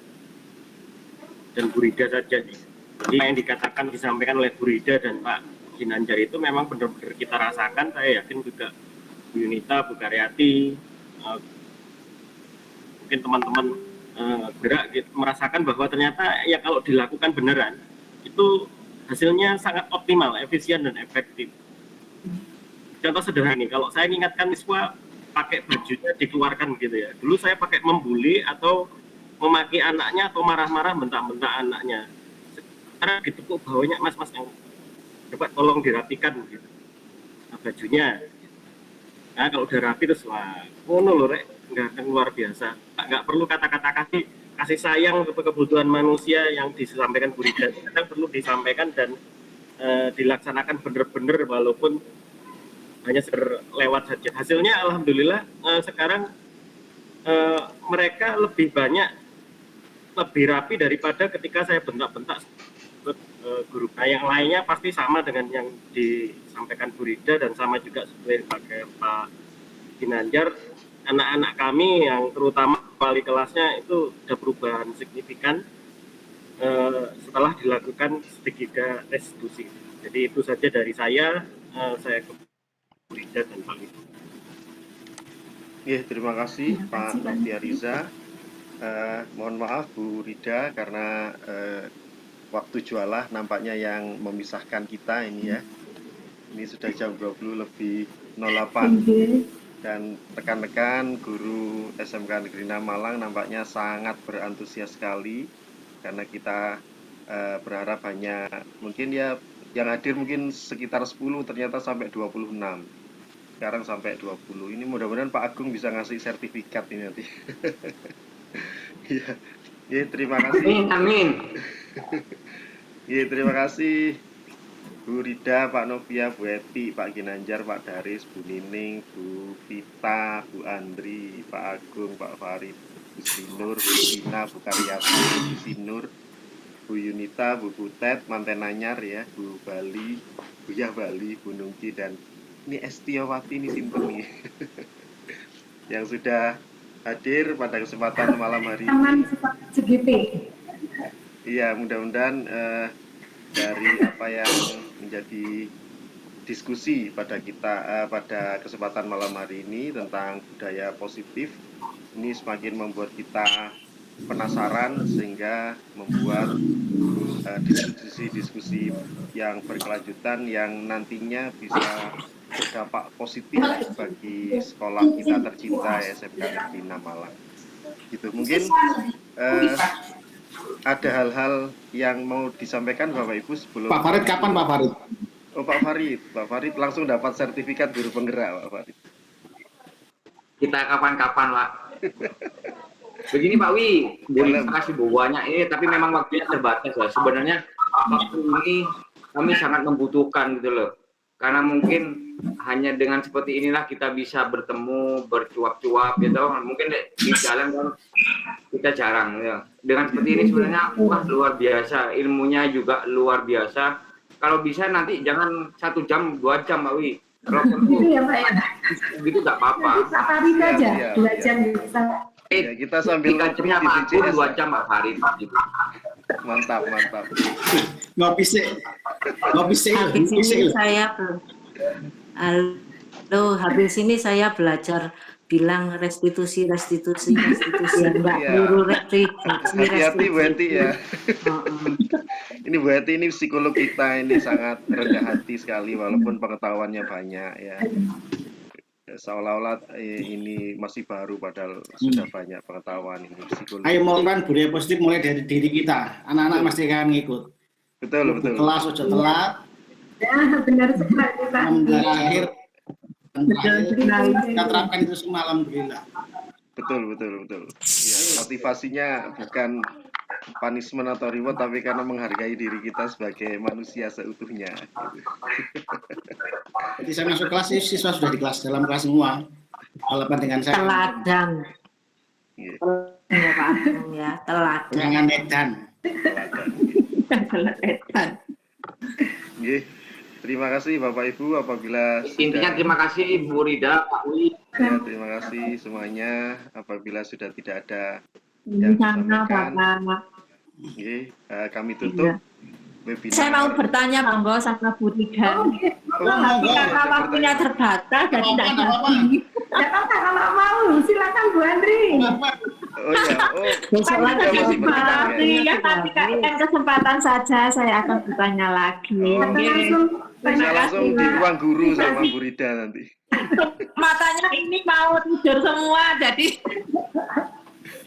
Speaker 5: dan Bu Rida saja nih. Jadi yang dikatakan disampaikan oleh Bu Rida dan Pak Ginanjar itu memang benar-benar kita rasakan. Saya yakin juga Bu Yunita, Bu Karyati, mungkin teman-teman gerak gitu, merasakan bahwa ternyata ya kalau dilakukan beneran itu hasilnya sangat optimal, efisien dan efektif. Contoh sederhana nih, kalau saya mengingatkan siswa pakai bajunya dikeluarkan gitu ya. Dulu saya pakai membuli atau memaki anaknya atau marah-marah bentak-bentak anaknya. Sekarang ditepuk bawahnya, mas-mas yang coba tolong dirapikan gitu. Nah, bajunya. Nah, kalau udah rapi terus wah, ngono lho rek, nggak luar biasa. Nggak perlu kata-kata kasih sayang ke kebutuhan manusia yang disampaikan Bu Rida. Kadang perlu disampaikan dan dilaksanakan bener-bener walaupun hanya lewat saja. Hasilnya alhamdulillah sekarang mereka lebih rapi daripada ketika saya bentak-bentak guru. Nah, yang lainnya pasti sama dengan yang disampaikan Bu Rida dan sama juga seperti pakai Pak Ginanjar. Anak-anak kami yang terutama wali kelasnya itu sudah perubahan signifikan setelah dilakukan strategi restitusi. Jadi itu saja dari saya ke Bu Rida dan Pak Widu.
Speaker 1: Ya, terima kasih Pak Novia Riza. Mohon maaf Bu Rida karena waktu jualah nampaknya yang memisahkan kita ini ya. Ini sudah jam 20 lebih 08 dan rekan-rekan guru SMK Negeri 6 Malang nampaknya sangat berantusias sekali karena kita berharap hanya mungkin ya yang hadir mungkin sekitar 10, ternyata sampai 26. Sekarang sampai 20. Ini mudah-mudahan Pak Agung bisa ngasih sertifikat ini nanti. Ya, terima kasih.
Speaker 6: Amin.
Speaker 1: Ya, terima kasih Bu Rida, Pak Novia, Bu Eti, Pak Ginanjar, Pak Daris, Bu Nining, Bu Vita, Bu Andri, Pak Agung, Pak Farid, Bu Sinur, Bu Tina, Bu Karyati, Bu Sinur, Bu Yunita, Bu Butet, Manten Anyar ya, Bu Bali, Bu Yah Bali, Bu Nungki, dan ini Estiawati ini simpen nih yang sudah hadir pada kesempatan malam hari ini.
Speaker 4: CGP.
Speaker 1: Iya, mudah-mudahan dari apa yang menjadi diskusi pada kita pada kesempatan malam hari ini tentang budaya positif ini semakin membuat kita penasaran sehingga membuat diskusi-diskusi yang berkelanjutan yang nantinya bisa berdampak positif bagi sekolah kita tercinta SMK Negeri 6 Malang. Gitu. Mungkin ada hal-hal yang mau disampaikan Bapak Ibu sebelum
Speaker 2: Pak Farid kapan Pak Farid?
Speaker 1: Oh Pak Farid langsung dapat sertifikat guru penggerak Pak Farid.
Speaker 6: Kita kapan-kapan Pak. Begini Pak Wi, terima kasih banyak ini, tapi memang waktunya terbatas lah. Sebenarnya waktu ini kami sangat membutuhkan gitu loh. Karena mungkin hanya dengan seperti inilah kita bisa bertemu, bercuap-cuap gitu. Mungkin di jalan kan kita jarang ya. Dengan seperti ini sebenarnya wah luar biasa, ilmunya juga luar biasa. Kalau bisa nanti jangan 1 jam, 2 jam Pak Wi. Kalau
Speaker 4: Gitu ya Pak ya.
Speaker 6: begitu nggak apa-apa.
Speaker 4: Pak Farid aja 2 jam bisa.
Speaker 1: Ya, kita sambil
Speaker 6: 3 jamnya Pak Agung, 2 jam Pak Farid.
Speaker 1: Mantap.
Speaker 2: Ngopi sih.
Speaker 3: Habis ini saya belajar bilang restitusi
Speaker 1: Iya.
Speaker 3: enggak perlu retribusi
Speaker 1: Hati-hati Bu Eti ya.
Speaker 3: Heeh.
Speaker 1: Ini Bu Eti ini psikolog kita ini sangat rendah hati sekali walaupun pengetahuannya banyak ya. Seolah-olah ini masih baru padahal sudah banyak pengetahuan ini psikologi.
Speaker 2: Ayo melakukan budaya positif mulai dari diri kita. Anak-anak pasti akan ngikut.
Speaker 1: Betul.
Speaker 2: Kelas ojo telat.
Speaker 4: Ya, benar sekali Pak.
Speaker 2: Terakhir kita terapkan itu semua, alhamdulillah.
Speaker 1: Betul. Ya, motivasinya bukan punishment atau reward tapi karena menghargai diri kita sebagai manusia seutuhnya.
Speaker 2: Jadi saya masuk kelas, siswa sudah di kelas, dalam kelas semua. Walaupun dengan saya.
Speaker 3: Teladan.
Speaker 1: Iya.
Speaker 3: Ya Pak Agung ya, teladan.
Speaker 2: Jangan edan.
Speaker 3: Teladan.
Speaker 1: Nggih. Terima kasih Bapak Ibu apabila
Speaker 6: Intinya terima kasih Bu Rida, Pak Wi.
Speaker 1: Ya, terima kasih semuanya apabila sudah tidak ada yang disampaikan. Nggih, kami tutup webinar.
Speaker 9: Saya mau bertanya monggo sama Bu Rida. Tapi karena waktunya terbatas jadi tidak jadi.
Speaker 4: Tidak apa-apa kalau mau, silakan Bu Andri.
Speaker 1: Oh ya,
Speaker 3: Besok lagi
Speaker 1: masih bertanya.
Speaker 9: Ya, tapi kan kesempatan saja saya akan bertanya lagi.
Speaker 1: Bisa langsung di ruang guru sama Bu Rida nanti.
Speaker 9: Matanya ini mau tidur semua, jadi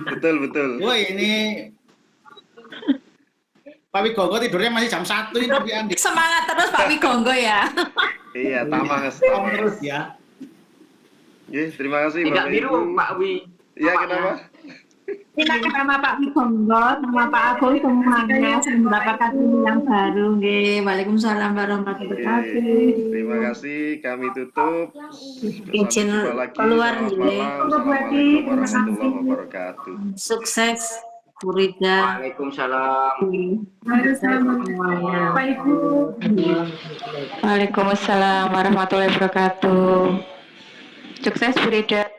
Speaker 1: Betul.
Speaker 2: Woi, ini Pak Wigogo tidurnya masih jam 1 ini Bu Andi.
Speaker 9: semangat terus Pak Wigogo ya.
Speaker 1: Iya, tamas
Speaker 2: terus ya.
Speaker 1: Nggih, terima kasih
Speaker 6: Tidak
Speaker 1: Bapak
Speaker 6: biru
Speaker 1: Ibu.
Speaker 6: Pak Wi.
Speaker 1: Iya, kenapa?
Speaker 9: Ini sama Pak Wigogo, sama Pak Agung semuanya saya mendapatkan ilmu yang baru.
Speaker 3: Oke, Waalaikumsalam warahmatullahi wabarakatuh.
Speaker 1: Terima kasih, kami tutup.
Speaker 3: Izin
Speaker 1: Sampai jumpa lagi.
Speaker 3: keluar,
Speaker 1: Selamat
Speaker 3: nggih.
Speaker 1: malam. Assalamualaikum warahmatullahi wabarakatuh.
Speaker 3: Sukses Bu Rida.
Speaker 6: Waalaikumsalam.
Speaker 4: Harus semuanya. Pak Ibu.
Speaker 12: Waalaikumsalam warahmatullahi wabarakatuh. Sukses Bu Rida.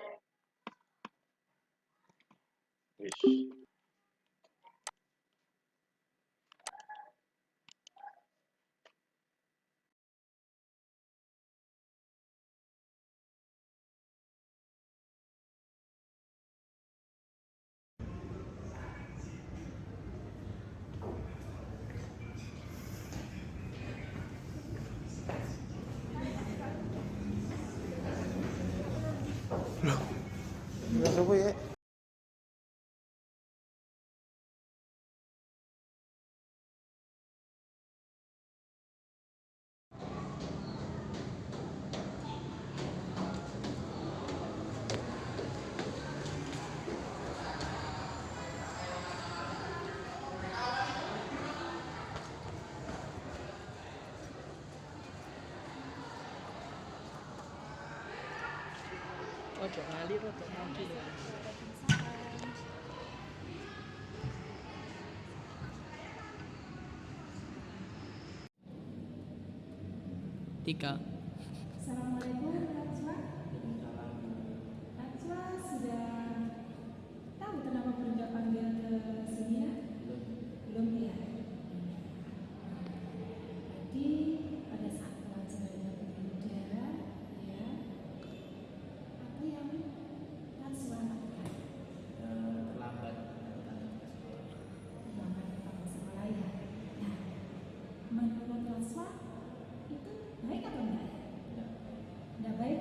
Speaker 13: Ojo ngalir, ojo ngalir. Tiga.
Speaker 14: Assalamualaikum Najwa. Najwa sudah tahu kenapa Bunda panggil ke sini ya? Belum ya? Jadi pada saat pelajaran Bunda ya, apa yang Najwa lakukan?
Speaker 10: Terlambat
Speaker 14: datang ke sekolah ya. Nah, menurut Najwa itu baik atau enggak? Enggak baik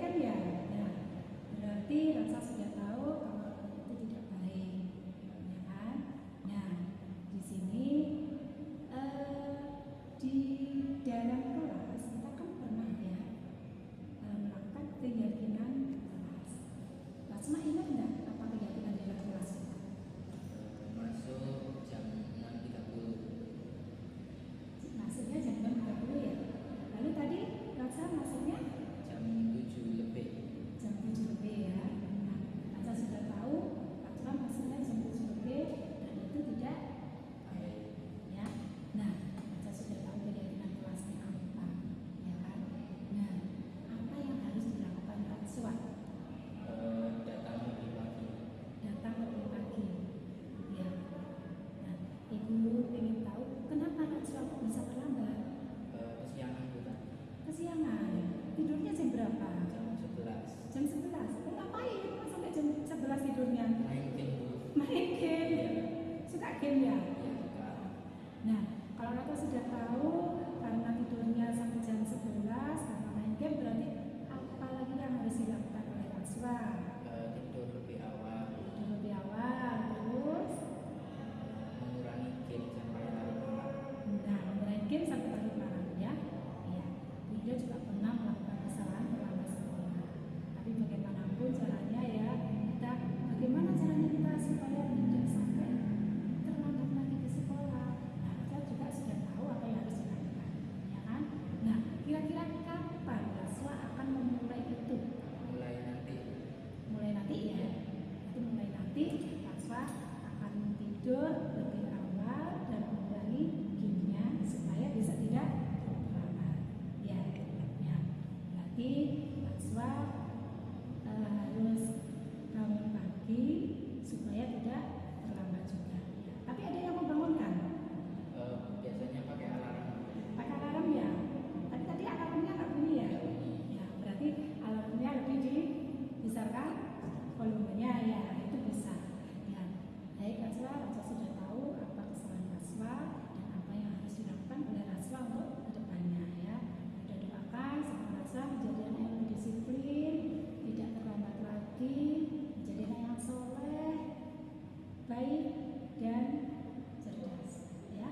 Speaker 14: rata-rata sudah tahu karena tidurnya sampai jam 11 karena main game, berarti apa lagi yang harus dilakukan oleh mahasiswa?
Speaker 15: Tidur lebih awal,
Speaker 14: terus
Speaker 15: mengurangi game sampai larut malam.
Speaker 14: nah, mengurangi game sampai larut malam ya. Iya, dia juga pernah melakukan kesalahan terlambat sekolah. Tapi bagaimanapun caranya ya, bagaimana caranya kita supaya tidak sampai terlambat lagi ke sekolah. Nah, kita juga sudah tahu apa yang harus dilakukan, ya kan? Nah, kira-kira kapan mahasiswa akan memulai itu? Mulai nanti ya. Mulai nanti mahasiswa akan tidur lebih awal dan mengurangi gamenya supaya bisa tidak terlambat. Ya. Berarti mahasiswa harus bangun pagi supaya tidak terlambat juga. Tapi ada yang membangunkan?
Speaker 15: Biasanya pakai alarm.
Speaker 14: Pakai alarm ya. Tapi tadi alarmnya nggak bunyi ya? Ya, berarti alarmnya lebih dibesarkan volumenya ya, itu bisa. Ya, baik mahasiswa sudah tahu apa kesalahan mahasiswa dan apa yang harus dilakukan oleh mahasiswa untuk kedepannya ya. Sudah doakan semoga mahasiswa menjadi anak yang disiplin, tidak terlambat lagi, menjadi anak yang soleh, baik dan cerdas ya.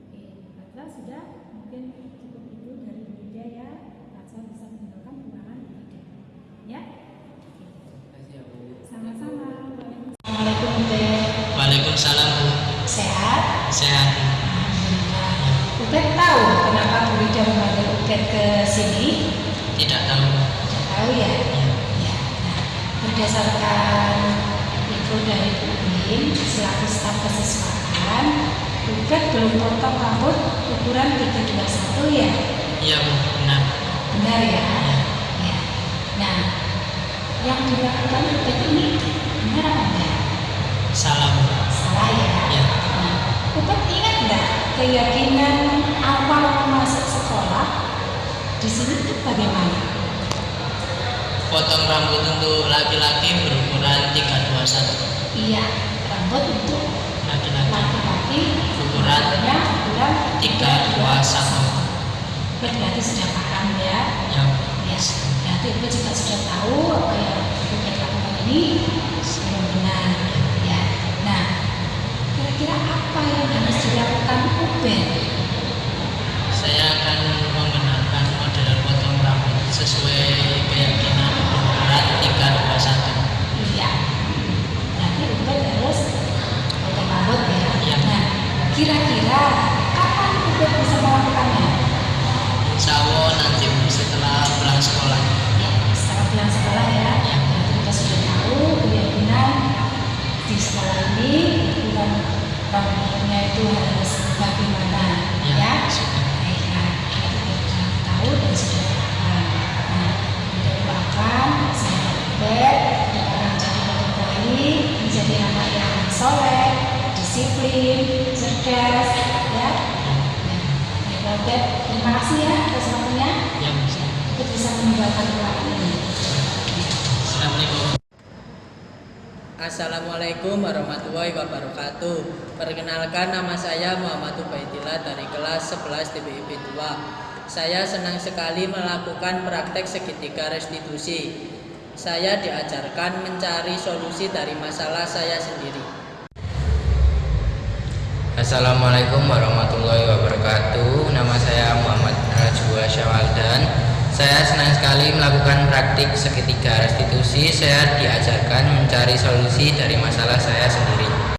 Speaker 14: Oke, mahasiswa sudah mungkin cukup itu dari media ya. Mahasiswa bisa meninggalkan ruangan media ya. Sama-sama. Assalamualaikum Bu.
Speaker 15: Waalaikumsalam Bu.
Speaker 14: Sehat?
Speaker 15: Sehat.
Speaker 14: Alhamdulillah. Ubed tahu kenapa Bu Rida memanggil Ubed ke sini?
Speaker 15: Tidak tahu.
Speaker 14: Tidak tahu ya? Ya. Nah, berdasarkan info dari Bu Bin selaku staf kesiswaan, Ubed belum potong rambut ukuran 321 ya?
Speaker 15: Iya Bu, benar.
Speaker 14: Benar ya? Ya. Nah, yang dilakukan Ubed ini benar apa enggak?
Speaker 15: Salah Bu.
Speaker 14: Salah ya?
Speaker 15: Ya.
Speaker 14: Nah, Ubed ingat enggak keyakinan awal masuk sekolah di sini itu bagaimana?
Speaker 15: Potong rambut untuk laki-laki berukuran 321.
Speaker 14: Iya, rambut untuk laki-laki
Speaker 15: ukurannya
Speaker 14: ukuran
Speaker 15: 321.
Speaker 14: Berarti sudah paham ya?
Speaker 15: Ya.
Speaker 14: Ya, berarti Ubed juga sudah tahu apa yang Ubed lakukan ini belum benar. Ya. Nah, kira-kira apa yang harus dilakukan Ubed?
Speaker 15: Saya akan membenarkan model potong rambut sesuai keyakinan ukuran 321.
Speaker 14: Iya. Berarti Ubed harus potong rambut ya.
Speaker 15: Iya.
Speaker 14: Nah, kira-kira kapan Ubed bisa melakukannya?
Speaker 15: Insya Allah nanti setelah pulang sekolah.
Speaker 14: Ya, setelah pulang sekolah ya. Berarti kita sudah tahu keyakinan di sekolah ini ukuran rambutnya itu harus bagaimana ya. Baiklah, kita sudah tahu dan sudah paham. Nah, kita doakan semoga Ubed dapat menjadi anak baik, menjadi anak yang soleh, disiplin, cerdas ya. Baiklah Ubed, terima kasih ya atas waktunya.
Speaker 15: Ya,
Speaker 14: Ubed bisa meninggalkan ruangan ini.
Speaker 15: Assalamualaikum.
Speaker 13: Assalamualaikum warahmatullahi wabarakatuh. Perkenalkan, nama saya Muhammad Ubaidillah dari kelas 11 TPIP 2. Saya senang sekali melakukan praktek segitiga restitusi. Saya diajarkan mencari solusi dari masalah saya sendiri.
Speaker 16: Assalamualaikum warahmatullahi wabarakatuh. Nama saya Muhammad Najwa Syawaldan. Saya senang sekali melakukan praktik segitiga restitusi. Saya diajarkan mencari solusi dari masalah saya sendiri.